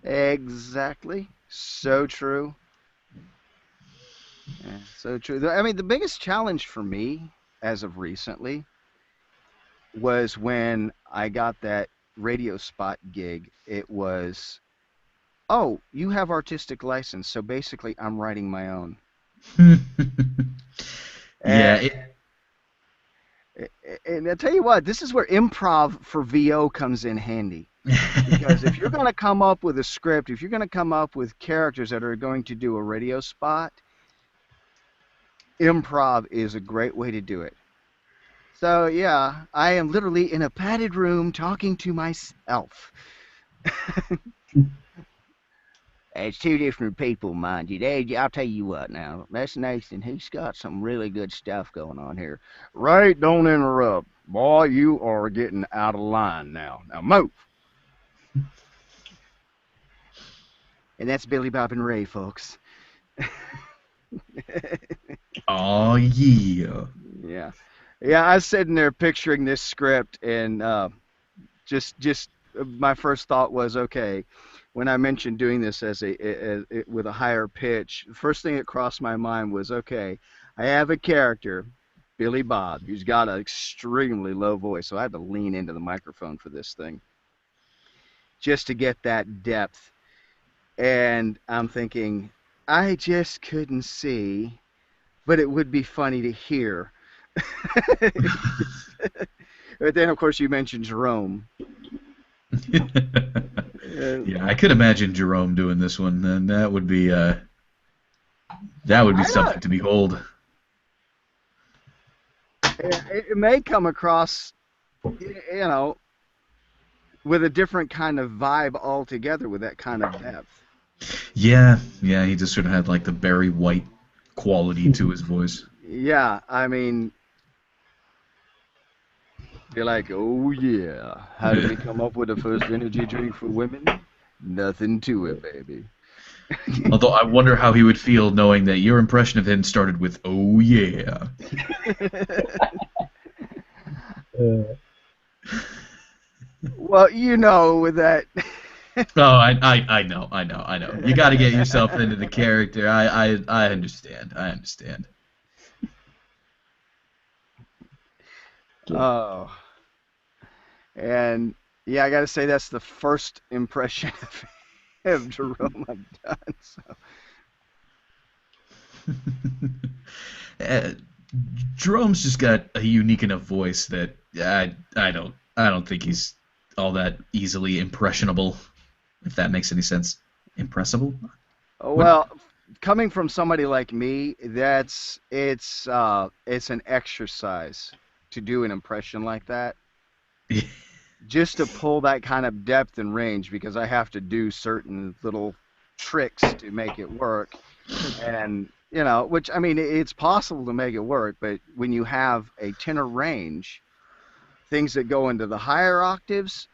Exactly. So true. Yeah, so true. I mean, the biggest challenge for me as of recently was when I got that radio spot gig. It was, oh, you have artistic license, so basically I'm writing my own. Yeah, And, and I tell you what, this is where improv for VO comes in handy. Because if you're going to come up with a script, if you're going to come up with characters that are going to do a radio spot, improv is a great way to do it. So yeah, I am literally in a padded room talking to myself. It's two different people, mind you. I'll tell you what now. That's Nathan. He's got some really good stuff going on here. Right, don't interrupt. Boy, you are getting out of line now. Now move. And that's Billy Bob and Ray, folks. oh yeah. Yeah. Yeah, I was sitting there picturing this script, and just my first thought was, okay, when I mentioned doing this with a higher pitch, the first thing that crossed my mind was, okay, I have a character, Billy Bob, who's got an extremely low voice, so I had to lean into the microphone for this thing just to get that depth. And I'm thinking, I just couldn't see, but it would be funny to hear. But then, of course, you mentioned Jerome. Yeah, I could imagine Jerome doing this one, and that would be something to behold. It may come across, you know, with a different kind of vibe altogether, with that kind of depth. Yeah, he just sort of had like the Barry White quality to his voice. Yeah, I mean, you're like, oh yeah, how did we come up with the first energy drink for women? Nothing to it, baby. Although I wonder how he would feel knowing that your impression of him started with "Oh yeah." Well, you know, with that. Oh, I know. You got to get yourself into the character. I understand. Oh, and yeah, I got to say that's the first impression of Jerome I've done. So. Jerome's just got a unique enough voice that I don't think he's all that easily impressionable, if that makes any sense. Impressible? Well, coming from somebody like me, it's an exercise to do an impression like that. Just to pull that kind of depth and range, because I have to do certain little tricks to make it work. And, you know, which, I mean, it's possible to make it work, but when you have a tenor range, things that go into the higher octaves,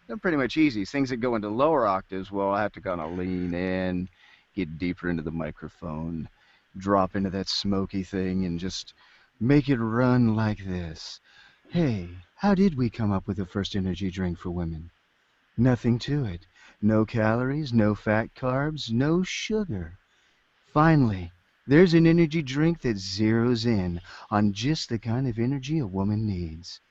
they're pretty much easy. Things that go into lower octaves, well, I have to kind of lean in, get deeper into the microphone, drop into that smoky thing and just make it run like this. Hey, how did we come up with the first energy drink for women? Nothing to it. No calories, no fat carbs, no sugar. Finally, there's an energy drink that zeroes in on just the kind of energy a woman needs.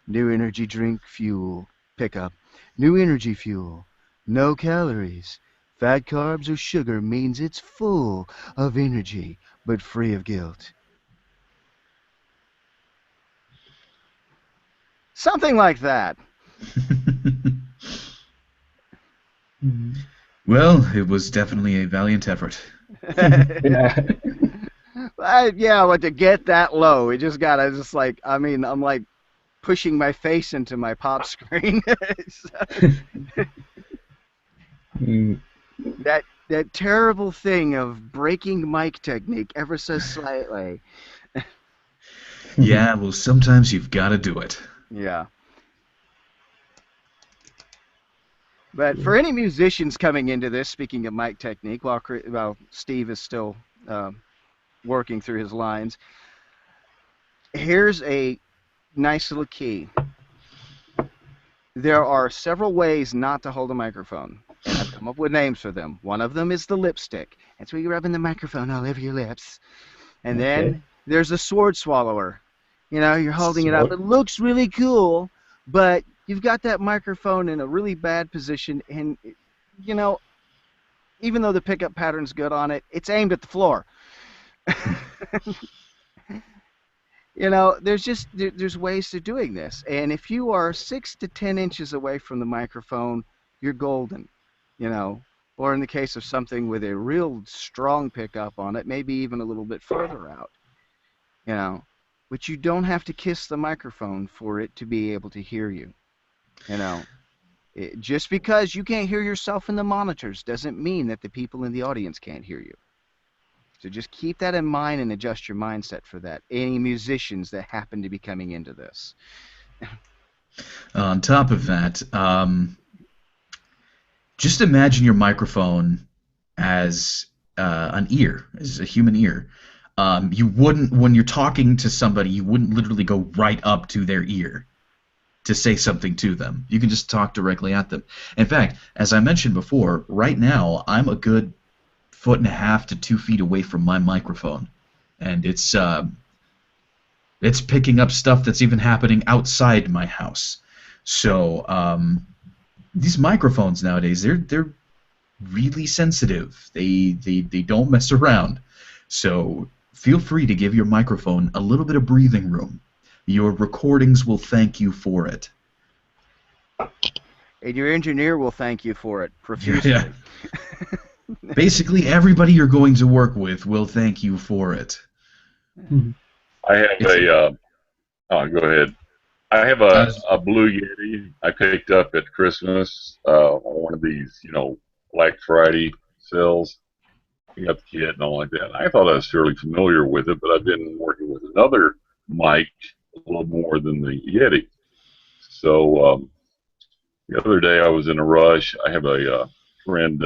New energy drink fuel pickup. New energy fuel. No calories. Fat carbs or sugar means it's full of energy, but free of guilt. Something like that. Well, it was definitely a valiant effort. Yeah. Yeah, but to get that low, it just got, I just like, I mean, I'm like pushing my face into my pop screen. Mm. That terrible thing of breaking mic technique ever so slightly. Yeah, well, sometimes you've got to do it. Yeah. But for any musicians coming into this, speaking of mic technique, while Steve is still working through his lines, here's a nice little key. There are several ways not to hold a microphone, and I've come up with names for them. One of them is the lipstick. That's where you're rubbing the microphone all over your lips. And then there's the sword swallower. You know, you're holding it up. It looks really cool, but you've got that microphone in a really bad position, and, you know, even though the pickup pattern's good on it, it's aimed at the floor. You know, there's ways to doing this, and if you are 6 to 10 inches away from the microphone, you're golden, you know. Or in the case of something with a real strong pickup on it, maybe even a little bit further out, you know. But you don't have to kiss the microphone for it to be able to hear you, you know. Just because you can't hear yourself in the monitors doesn't mean that the people in the audience can't hear you. So just keep that in mind and adjust your mindset for that. Any musicians that happen to be coming into this. On top of that, just imagine your microphone as an ear, as a human ear. You wouldn't, when you're talking to somebody, you wouldn't literally go right up to their ear to say something to them. You can just talk directly at them. In fact, as I mentioned before, right now I'm a good 1.5 to 2 feet away from my microphone, and it's picking up stuff that's even happening outside my house. So these microphones nowadays, they're really sensitive. They don't mess around. So feel free to give your microphone a little bit of breathing room. Your recordings will thank you for it. And your engineer will thank you for it profusely. Yeah. Basically, everybody you're going to work with will thank you for it. I have go ahead. I have a Blue Yeti I picked up at Christmas on one of these, you know, Black Friday sales. You got the kit and all like that. I thought I was fairly familiar with it, but I've been working with another mic a little more than the Yeti. So the other day I was in a rush. I have a friend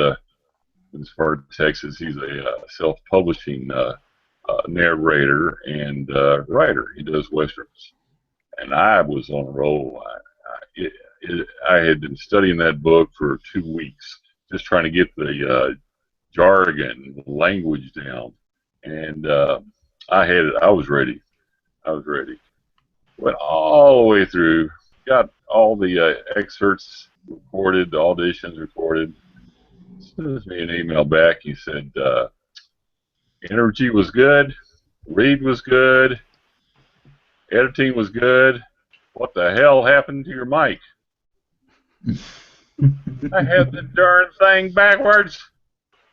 in Sparta, Texas. He's a self-publishing narrator and writer. He does westerns, and I was on a roll. I had been studying that book for 2 weeks, just trying to get the jargon, language down, and I was ready. Went all the way through, got all the excerpts recorded, the auditions recorded. Sends me an email back. He said, energy was good, read was good, editing was good. What the hell happened to your mic? I had the darn thing backwards.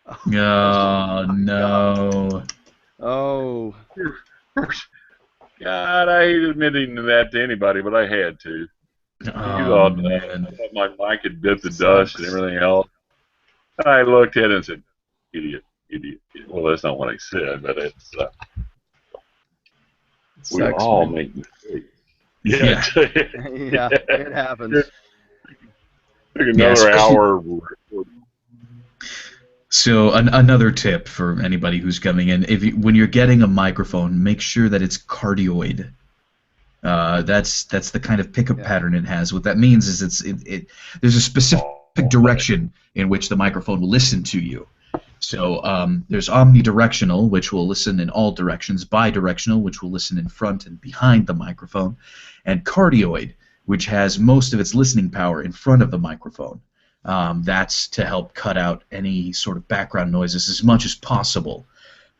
Oh, no. Oh. God, I hate admitting that to anybody, but I had to. I thought my mic had bit the dust and everything else. I looked at it and said, idiot. Well, that's not what I said, but it's we all make mistakes. Yeah. Yeah, it happens. Took another hour. So another tip for anybody who's coming in: when you're getting a microphone, make sure that it's cardioid. That's the kind of pickup pattern it has. What that means is there's a specific direction in which the microphone will listen to you. So there's omnidirectional, which will listen in all directions, bidirectional, which will listen in front and behind the microphone, and cardioid, which has most of its listening power in front of the microphone. That's to help cut out any sort of background noises as much as possible.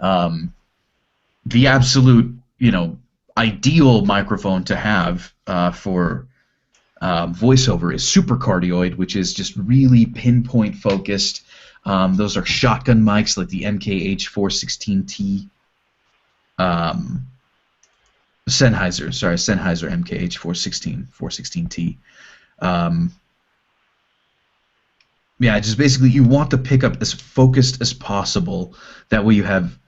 The absolute, ideal microphone to have for voiceover is supercardioid, which is just really pinpoint focused. Those are shotgun mics like the MKH416T. Sennheiser MKH416T. Yeah, just basically you want the pickup as focused as possible. That way you have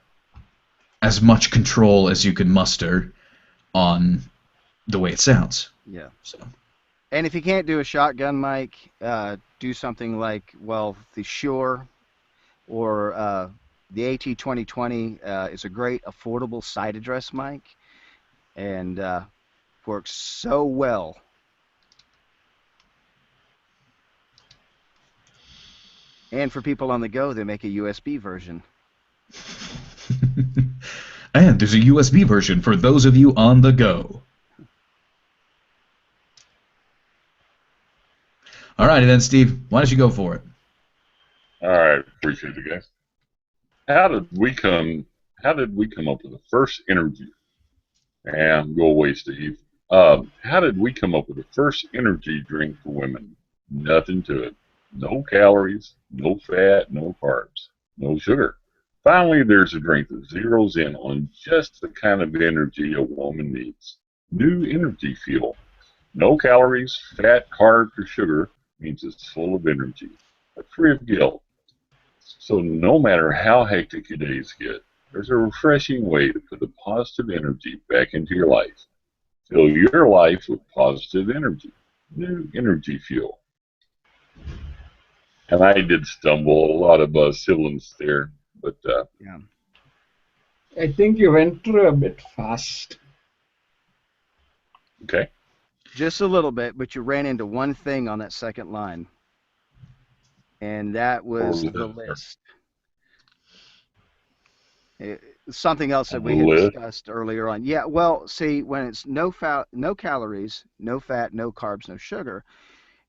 as much control as you can muster on the way it sounds. Yeah. So. And if you can't do a shotgun mic, do something like, the Shure or the AT2020 is a great affordable side address mic and works so well. And for people on the go, they make a USB version. And there's a USB version for those of you on the go. All righty then, Steve. Why don't you go for it? All right, appreciate it, guys. How did we come up with the first energy? And go away, Steve. How did we come up with the first energy drink for women? Nothing to it. No calories, no fat, no carbs, no sugar. Finally, there's a drink that zeroes in on just the kind of energy a woman needs. New energy fuel. No calories, fat, carbs, or sugar means it's full of energy, but free of guilt. So no matter how hectic your days get, there's a refreshing way to put the positive energy back into your life. Fill your life with positive energy. New energy fuel. And I did stumble a lot of sibilants there, but yeah. I think you went through a bit fast. Okay. Just a little bit, but you ran into one thing on that second line, and that was the list. Something else that we had discussed earlier on. Yeah, well, see, when it's no calories, no fat, no carbs, no sugar,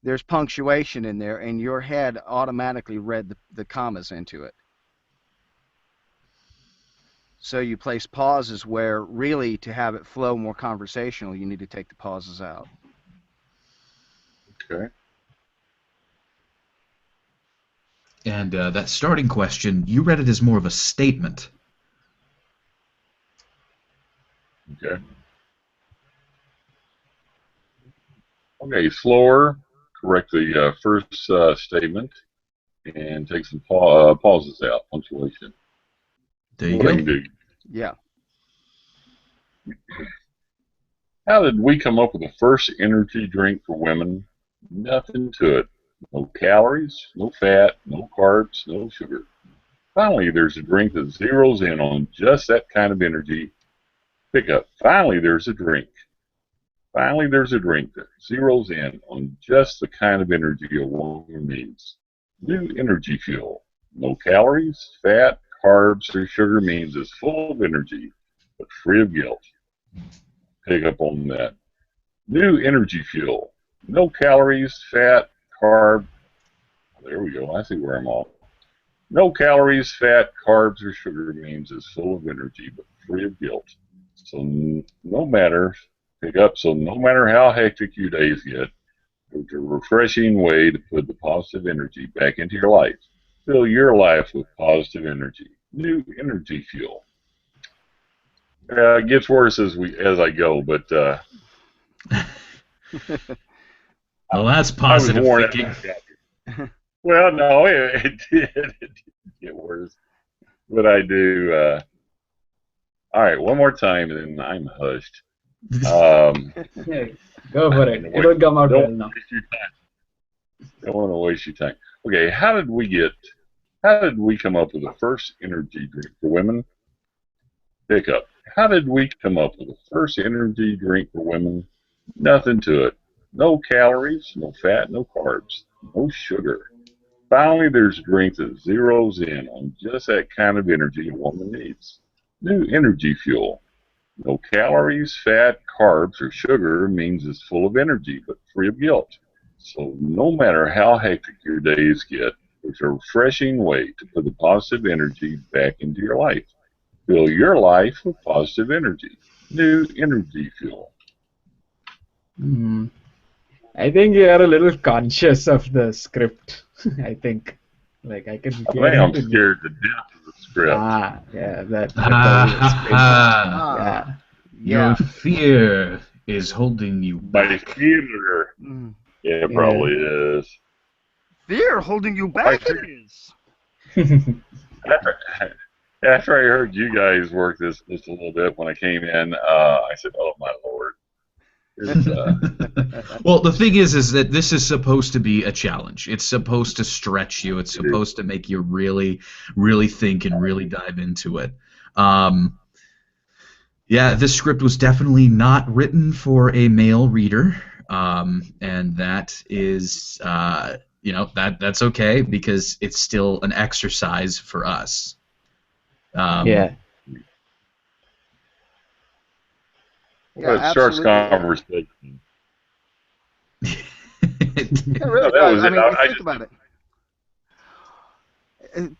there's punctuation in there, and your head automatically read the commas into it. So you place pauses where, really, to have it flow more conversational, you need to take the pauses out. Okay. And that starting question, you read it as more of a statement. Okay. Okay, slower. Correct the first statement and take some pauses out, punctuation. There you go. Do. Yeah. How did we come up with the first energy drink for women? Nothing to it. No calories, no fat, no carbs, no sugar. Finally, there's a drink that zeroes in on just that kind of energy pickup. Finally, there's a drink. Finally, there's a drink that zeroes in on just the kind of energy a woman needs. New energy fuel. No calories, fat, carbs, or sugar means it's full of energy, but free of guilt. Pick up on that. New energy fuel. No calories, fat, carb. There we go. I see where I'm off. No calories, fat, carbs, or sugar means it's full of energy, but free of guilt. So no matter how hectic your days get, it's a refreshing way to put the positive energy back into your life. Fill your life with positive energy. New energy fuel. It gets worse as I go, but well, that's positive thinking. Well, no, it did get worse, but I do. All right, one more time, and then I'm hushed. Yeah, go for it. It will come out well now. Don't want to waste your time. Okay, how did we get How did we come up with the first energy drink for women? Pickup. How did we come up with the first energy drink for women? Nothing to it. No calories, no fat, no carbs, no sugar. Finally, there's a drink that zeroes in on just that kind of energy a woman needs. New energy fuel. No calories, fat, carbs, or sugar means it's full of energy but free of guilt. So no matter how hectic your days get, there's a refreshing way to put the positive energy back into your life. Fill your life with positive energy. New energy fuel. Hmm. I think you are a little conscious of the script. I think, like I can I hear think I'm it in you. scared to death of the script. Yeah, that Ha probably ha explains it. ha! Yeah, Your Yeah. fear is holding you My back. theater. Mm. Yeah, it yeah. probably is. Fear holding you I back. It think is. after, after I heard you guys work this just a little bit when I came in, I said, "Oh my lord!" It's, Well, the thing is that this is supposed to be a challenge. It's supposed to stretch you. It's it is. supposed to make you really, really think and really dive into it. Um, yeah, this script was definitely not written for a male reader, and that is, that's okay because it's still an exercise for us. Yeah. Yeah, It starts absolutely. conversation. It No, really that does. was I it. mean, you I think just about it.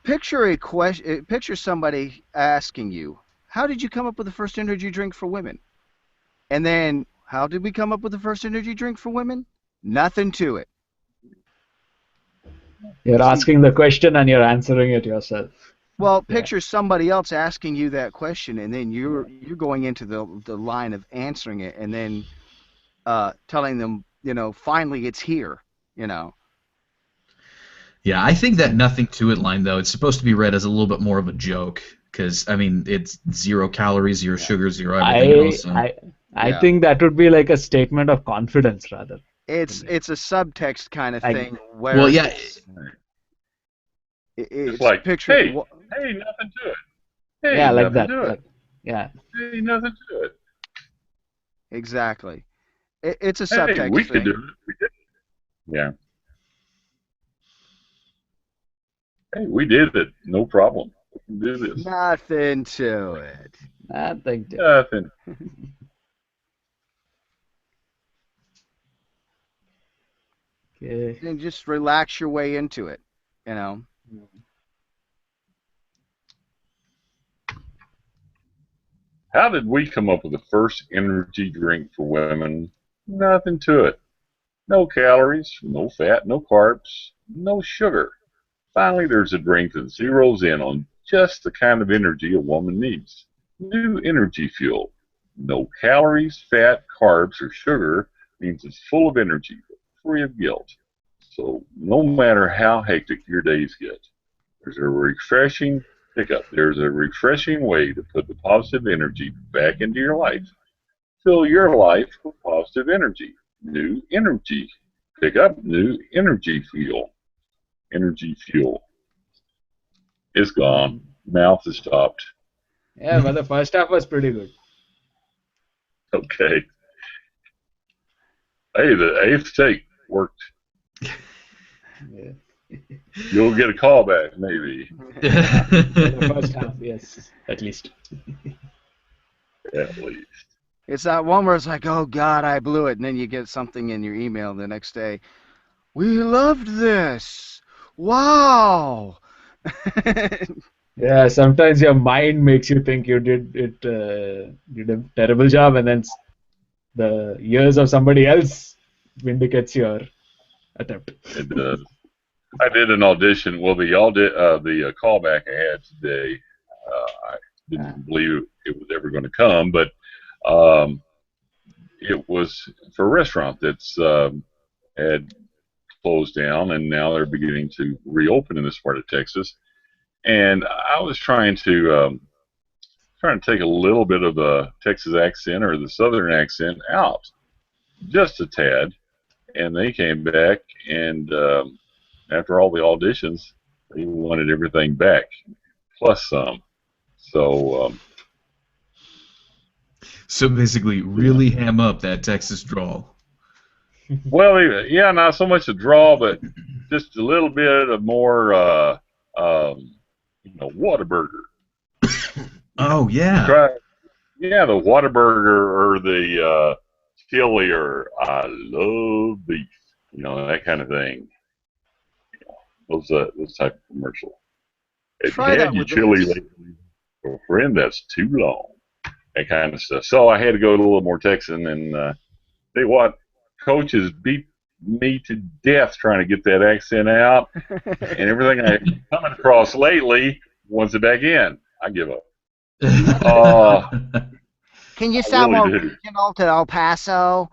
Picture a question. Picture somebody asking you, "How did you come up with the first energy drink for women?" And then, "How did we come up with the first energy drink for women?" Nothing to it. You're See, asking the question and you're answering it yourself. well, Yeah. picture somebody else asking you that question, and then you're going into the line of answering it, and then telling them, finally it's here. You know. Yeah, I think that nothing to it line though, it's supposed to be read as a little bit more of a joke because I mean it's 0 calories, zero Yeah. sugar, zero everything I else. So. I I Yeah. think that would be like a statement of confidence rather to It's me. it's a subtext kind of Like thing Well, where yeah, just it's like, picture. hey, hey, nothing to it. Hey, yeah, like nothing that. to it. Like yeah. Hey, nothing to it. Exactly. It's a Hey, we subtext could do thing. it. We did. Yeah. Hey, we did it. No problem. We can do this. Nothing to it. I think that. Nothing. Okay. And just relax your way into it. You know. How did we come up with the first energy drink for women? Nothing to it. No calories, no fat, no carbs, no sugar. Finally, there's a drink that zeroes in on just the kind of energy a woman needs. New energy fuel. No calories, fat, carbs, or sugar means it's full of energy, but free of guilt. So no matter how hectic your days get, there's a refreshing pickup. There's a refreshing way to put the positive energy back into your life. Fill your life with positive energy. New energy. Pick up new energy fuel. Energy fuel. It's gone. Mouth is stopped. Yeah, but the first half was pretty good. Okay. Hey, the eighth take worked. Yeah. You'll get a call back, maybe. The first half, yes, at least. At least. It's that one where it's like, oh God, I blew it, and then you get something in your email the next day. We loved this. Wow. Yeah, sometimes your mind makes you think you did a terrible job, and then the years of somebody else vindicates your attempt. It does. I did an audition. Well, the callback I had today, I Ah, didn't believe it was ever going to come, but um, it was for a restaurant that's had closed down, and now they're beginning to reopen in this part of Texas. And I was trying to take a little bit of the Texas accent or the Southern accent out, just a tad. And they came back, and after all the auditions, They wanted everything back, plus some. So, So basically, really ham up that Texas drawl. well, yeah, not so much a draw, but just a little bit of more, Whataburger. Oh yeah. Try, yeah, the Whataburger or the chili or I love beef, that kind of thing. Those type of commercial. If you Try that had your with chili this. lately, friend, that's too long. That kind of stuff. So I had to go a little more Texan, and tell you what, coaches beat me to death trying to get that accent out, and everything I've coming across lately wants it back in. I give up. Can you I sound really more do. regional to El Paso?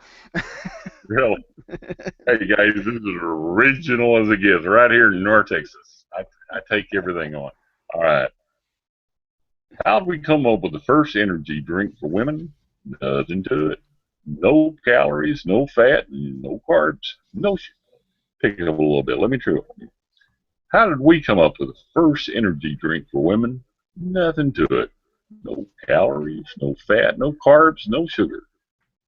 Really. Hey guys, this is as original as it gets, right here in North Texas. I take everything on. All right. How did we come up with the first energy drink for women? Nothing to it. No calories, no fat, no carbs, no sugar. Pick it up a little bit. Let me try it. How did we come up with the first energy drink for women? Nothing to it. No calories, no fat, no carbs, no sugar.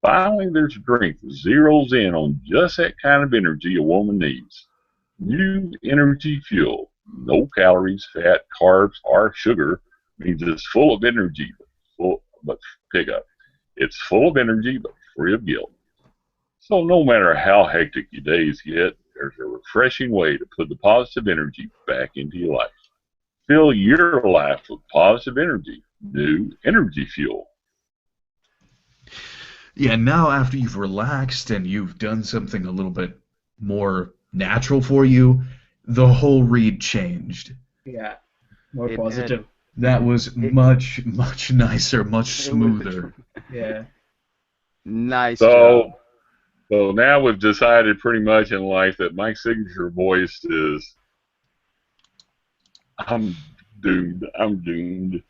Finally, there's a drink that zeroes in on just that kind of energy a woman needs. New energy fuel. No calories, fat, carbs, or sugar means it's full of energy, but pick up. It's full of energy, but free of guilt. So no matter how hectic your days get, there's a refreshing way to put the positive energy back into your life. Fill your life with positive energy. New energy fuel. Yeah, now after you've relaxed and you've done something a little bit more natural for you, the whole read changed. Yeah, more It positive. That was much, much nicer, much smoother. Yeah. Nice So, job. so now we've decided pretty much in life that my signature voice is I'm doomed. I'm doomed.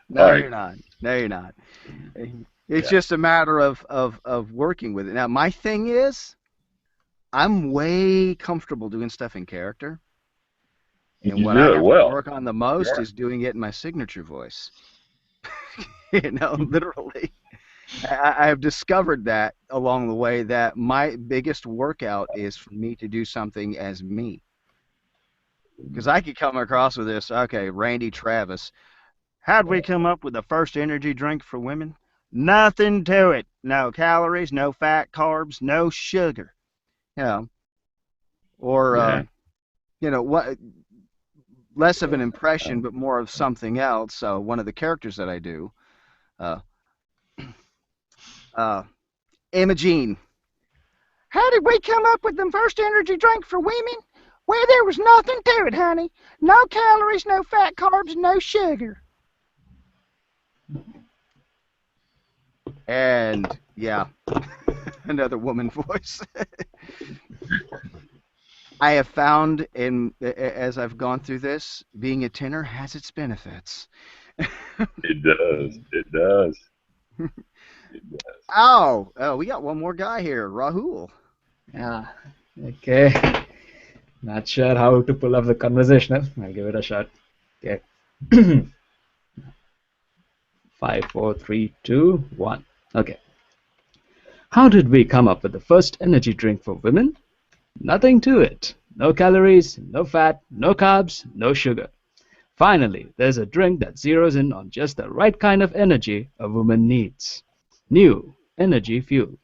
No, All right. you're not. No, you're not. It's Yeah. just a matter of working with it. Now, my thing is, I'm way comfortable doing stuff in character. And You what I do it have to well. work on the most Yeah. is doing it in my signature voice. Literally. I have discovered that along the way that my biggest workout is for me to do something as me. Because I could come across with this, okay, Randy Travis. How'd we come up with the first energy drink for women? Nothing to it. No calories, no fat, carbs, no sugar. You know, or Yeah. what? Less of an impression, but more of something else. So one of the characters that I do, uh, Imogene. How did we come up with the first energy drink for women? Well, there was nothing to it, honey. No calories, no fat, carbs, no sugar. And yeah, another woman voice. I have found, as I've gone through this, being a tenor has its benefits. It does. It does. It does. Oh, we got one more guy here, Rahul. Yeah. Okay. Not sure how to pull off the conversational. I'll give it a shot. Okay. 5, 4, 3, 2, 1. Okay. How did we come up with the first energy drink for women? Nothing to it. No calories, no fat, no carbs, no sugar. Finally, there's a drink that zeroes in on just the right kind of energy a woman needs. New energy fuel.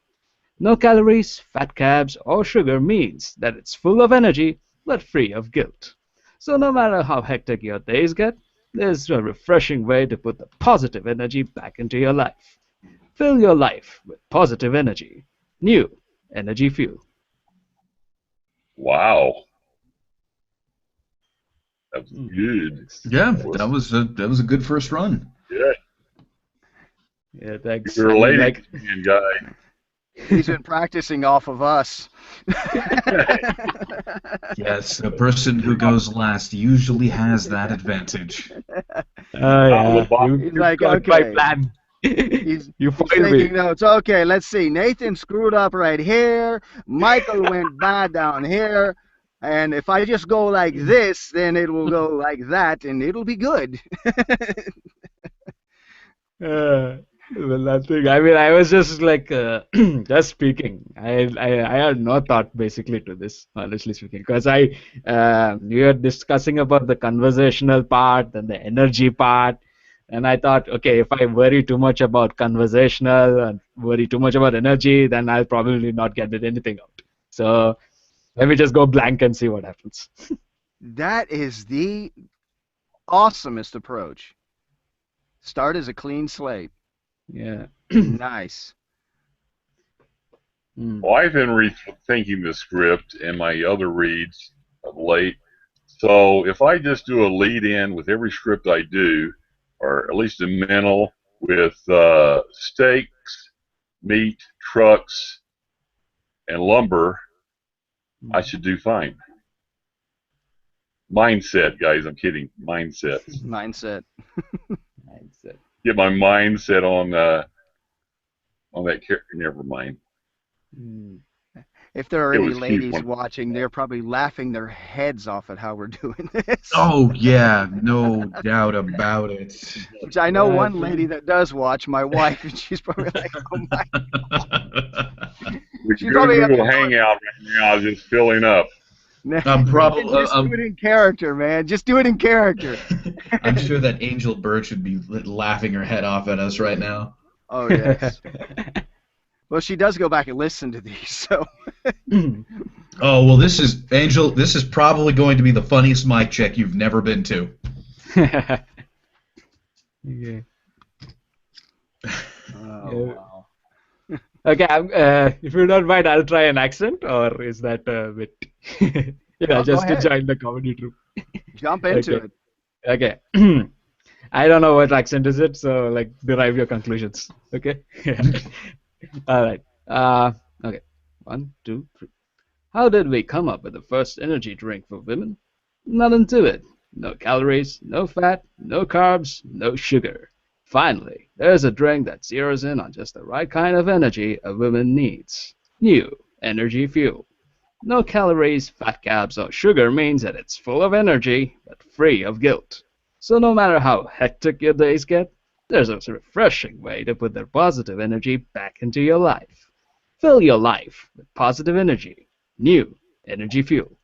No calories, fat carbs, or sugar means that it's full of energy but free of guilt. So no matter how hectic your days get, there's a refreshing way to put the positive energy back into your life. Fill your life with positive energy. New energy fuel. Wow. That was good. Yeah, that was a good first run. Yeah. Yeah, thanks. You're I a mean, lady like, guy. He's been practicing off of us. Yes, the person who goes last usually has that advantage. yeah, He's you like, got my okay. plan. He's You foiled taking me. notes. Okay, let's see. Nathan screwed up right here. Michael went bad down here. And if I just go like this, then it will go like that, and it'll be good. Well, nothing. I mean, I was just like just speaking. I had no thought basically to this, honestly speaking, because we were discussing about the conversational part and the energy part, and I thought, okay, if I worry too much about conversational and worry too much about energy, then I'll probably not get anything out. So let me just go blank and see what happens. That is the awesomest approach. Start as a clean slate. Yeah. Nice. Well, I've been rethinking the script and my other reads of late. So if I just do a lead in with every script I do, or at least a mental with steaks, meat, trucks, and lumber, I should do fine. Mindset, guys, I'm kidding. Mindset. Mindset. Mindset. Get my mindset on that character. Never mind. If there are It any was cute ladies when- watching, they're probably laughing their heads off at how we're doing this. Oh yeah, no doubt about it. Which I know Yeah, one lady that does watch, my wife, and she's probably like, "Oh my!" We She's do probably Google having- Hangout right now, just filling up. I'm probably. Just do it in character, man. Just do it in character. I'm sure that Angel Birch would be laughing her head off at us right now. Oh yes. Well, she does go back and listen to these, so. Oh well, this is Angel. This is probably going to be the funniest mic check you've never been to. Okay. Oh, wow. Okay, if you don't mind, I'll try an accent, or is that a bit? Go Just to ahead. join the comedy troupe. Jump into Okay. it. Okay. I don't know what accent is it, so like derive your conclusions. Okay. All right. Okay. 1, 2, 3. How did we come up with the first energy drink for women? Nothing to it. No calories, no fat, no carbs, no sugar. Finally, there's a drink that zeroes in on just the right kind of energy a woman needs. New energy fuel. No calories, fat carbs, or sugar means that it's full of energy, but free of guilt. So no matter how hectic your days get, there's a refreshing way to put the positive energy back into your life. Fill your life with positive energy. New energy fuel.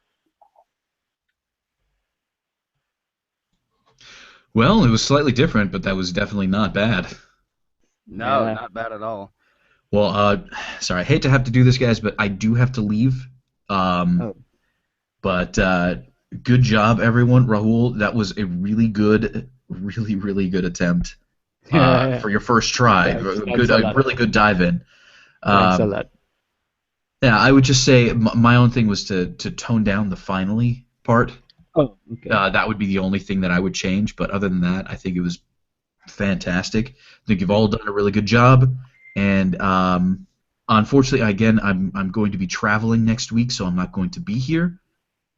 Well, it was slightly different, but that was definitely not bad. No, Yeah. not bad at all. Well, sorry, I hate to have to do this, guys, but I do have to leave. Oh. But good job, everyone. Rahul, that was a really good attempt for your first try. Thanks a lot. Really good dive in. Thanks a lot. Yeah, I would just say my own thing was to tone down the finally part. Oh, okay. That would be the only thing that I would change. But other than that, I think it was fantastic. I think you've all done a really good job. And unfortunately, again, I'm going to be traveling next week, so I'm not going to be here.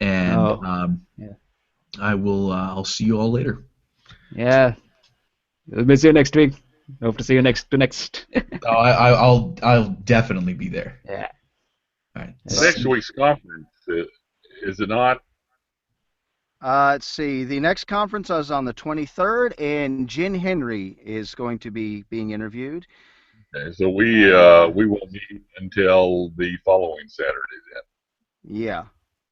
And Yeah. I will. I'll see you all later. Yeah. We'll miss you next week. Hope to see you next. Oh, I'll definitely be there. Yeah. All right. Next week's conference, is it not? Let's see. The next conference is on the 23rd, and Jen Henry is going to be being interviewed. Okay, so we won't meet until the following Saturday then. Yeah,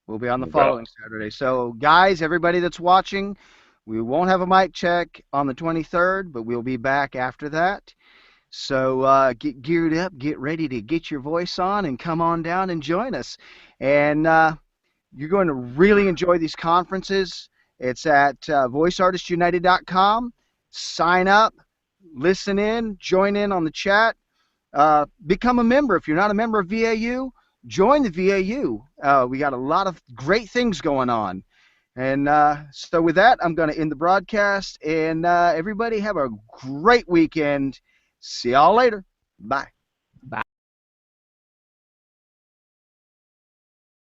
we'll be on the No following Saturday. So, guys, everybody that's watching, we won't have a mic check on the 23rd, but we'll be back after that. So get geared up, get ready to get your voice on, and come on down and join us. And you're going to really enjoy these conferences. It's at voiceartistunited.com. Sign up, listen in, join in on the chat. Become a member. If you're not a member of VAU, join the VAU. We got a lot of great things going on. And so with that, I'm going to end the broadcast. And everybody have a great weekend. See y'all later. Bye.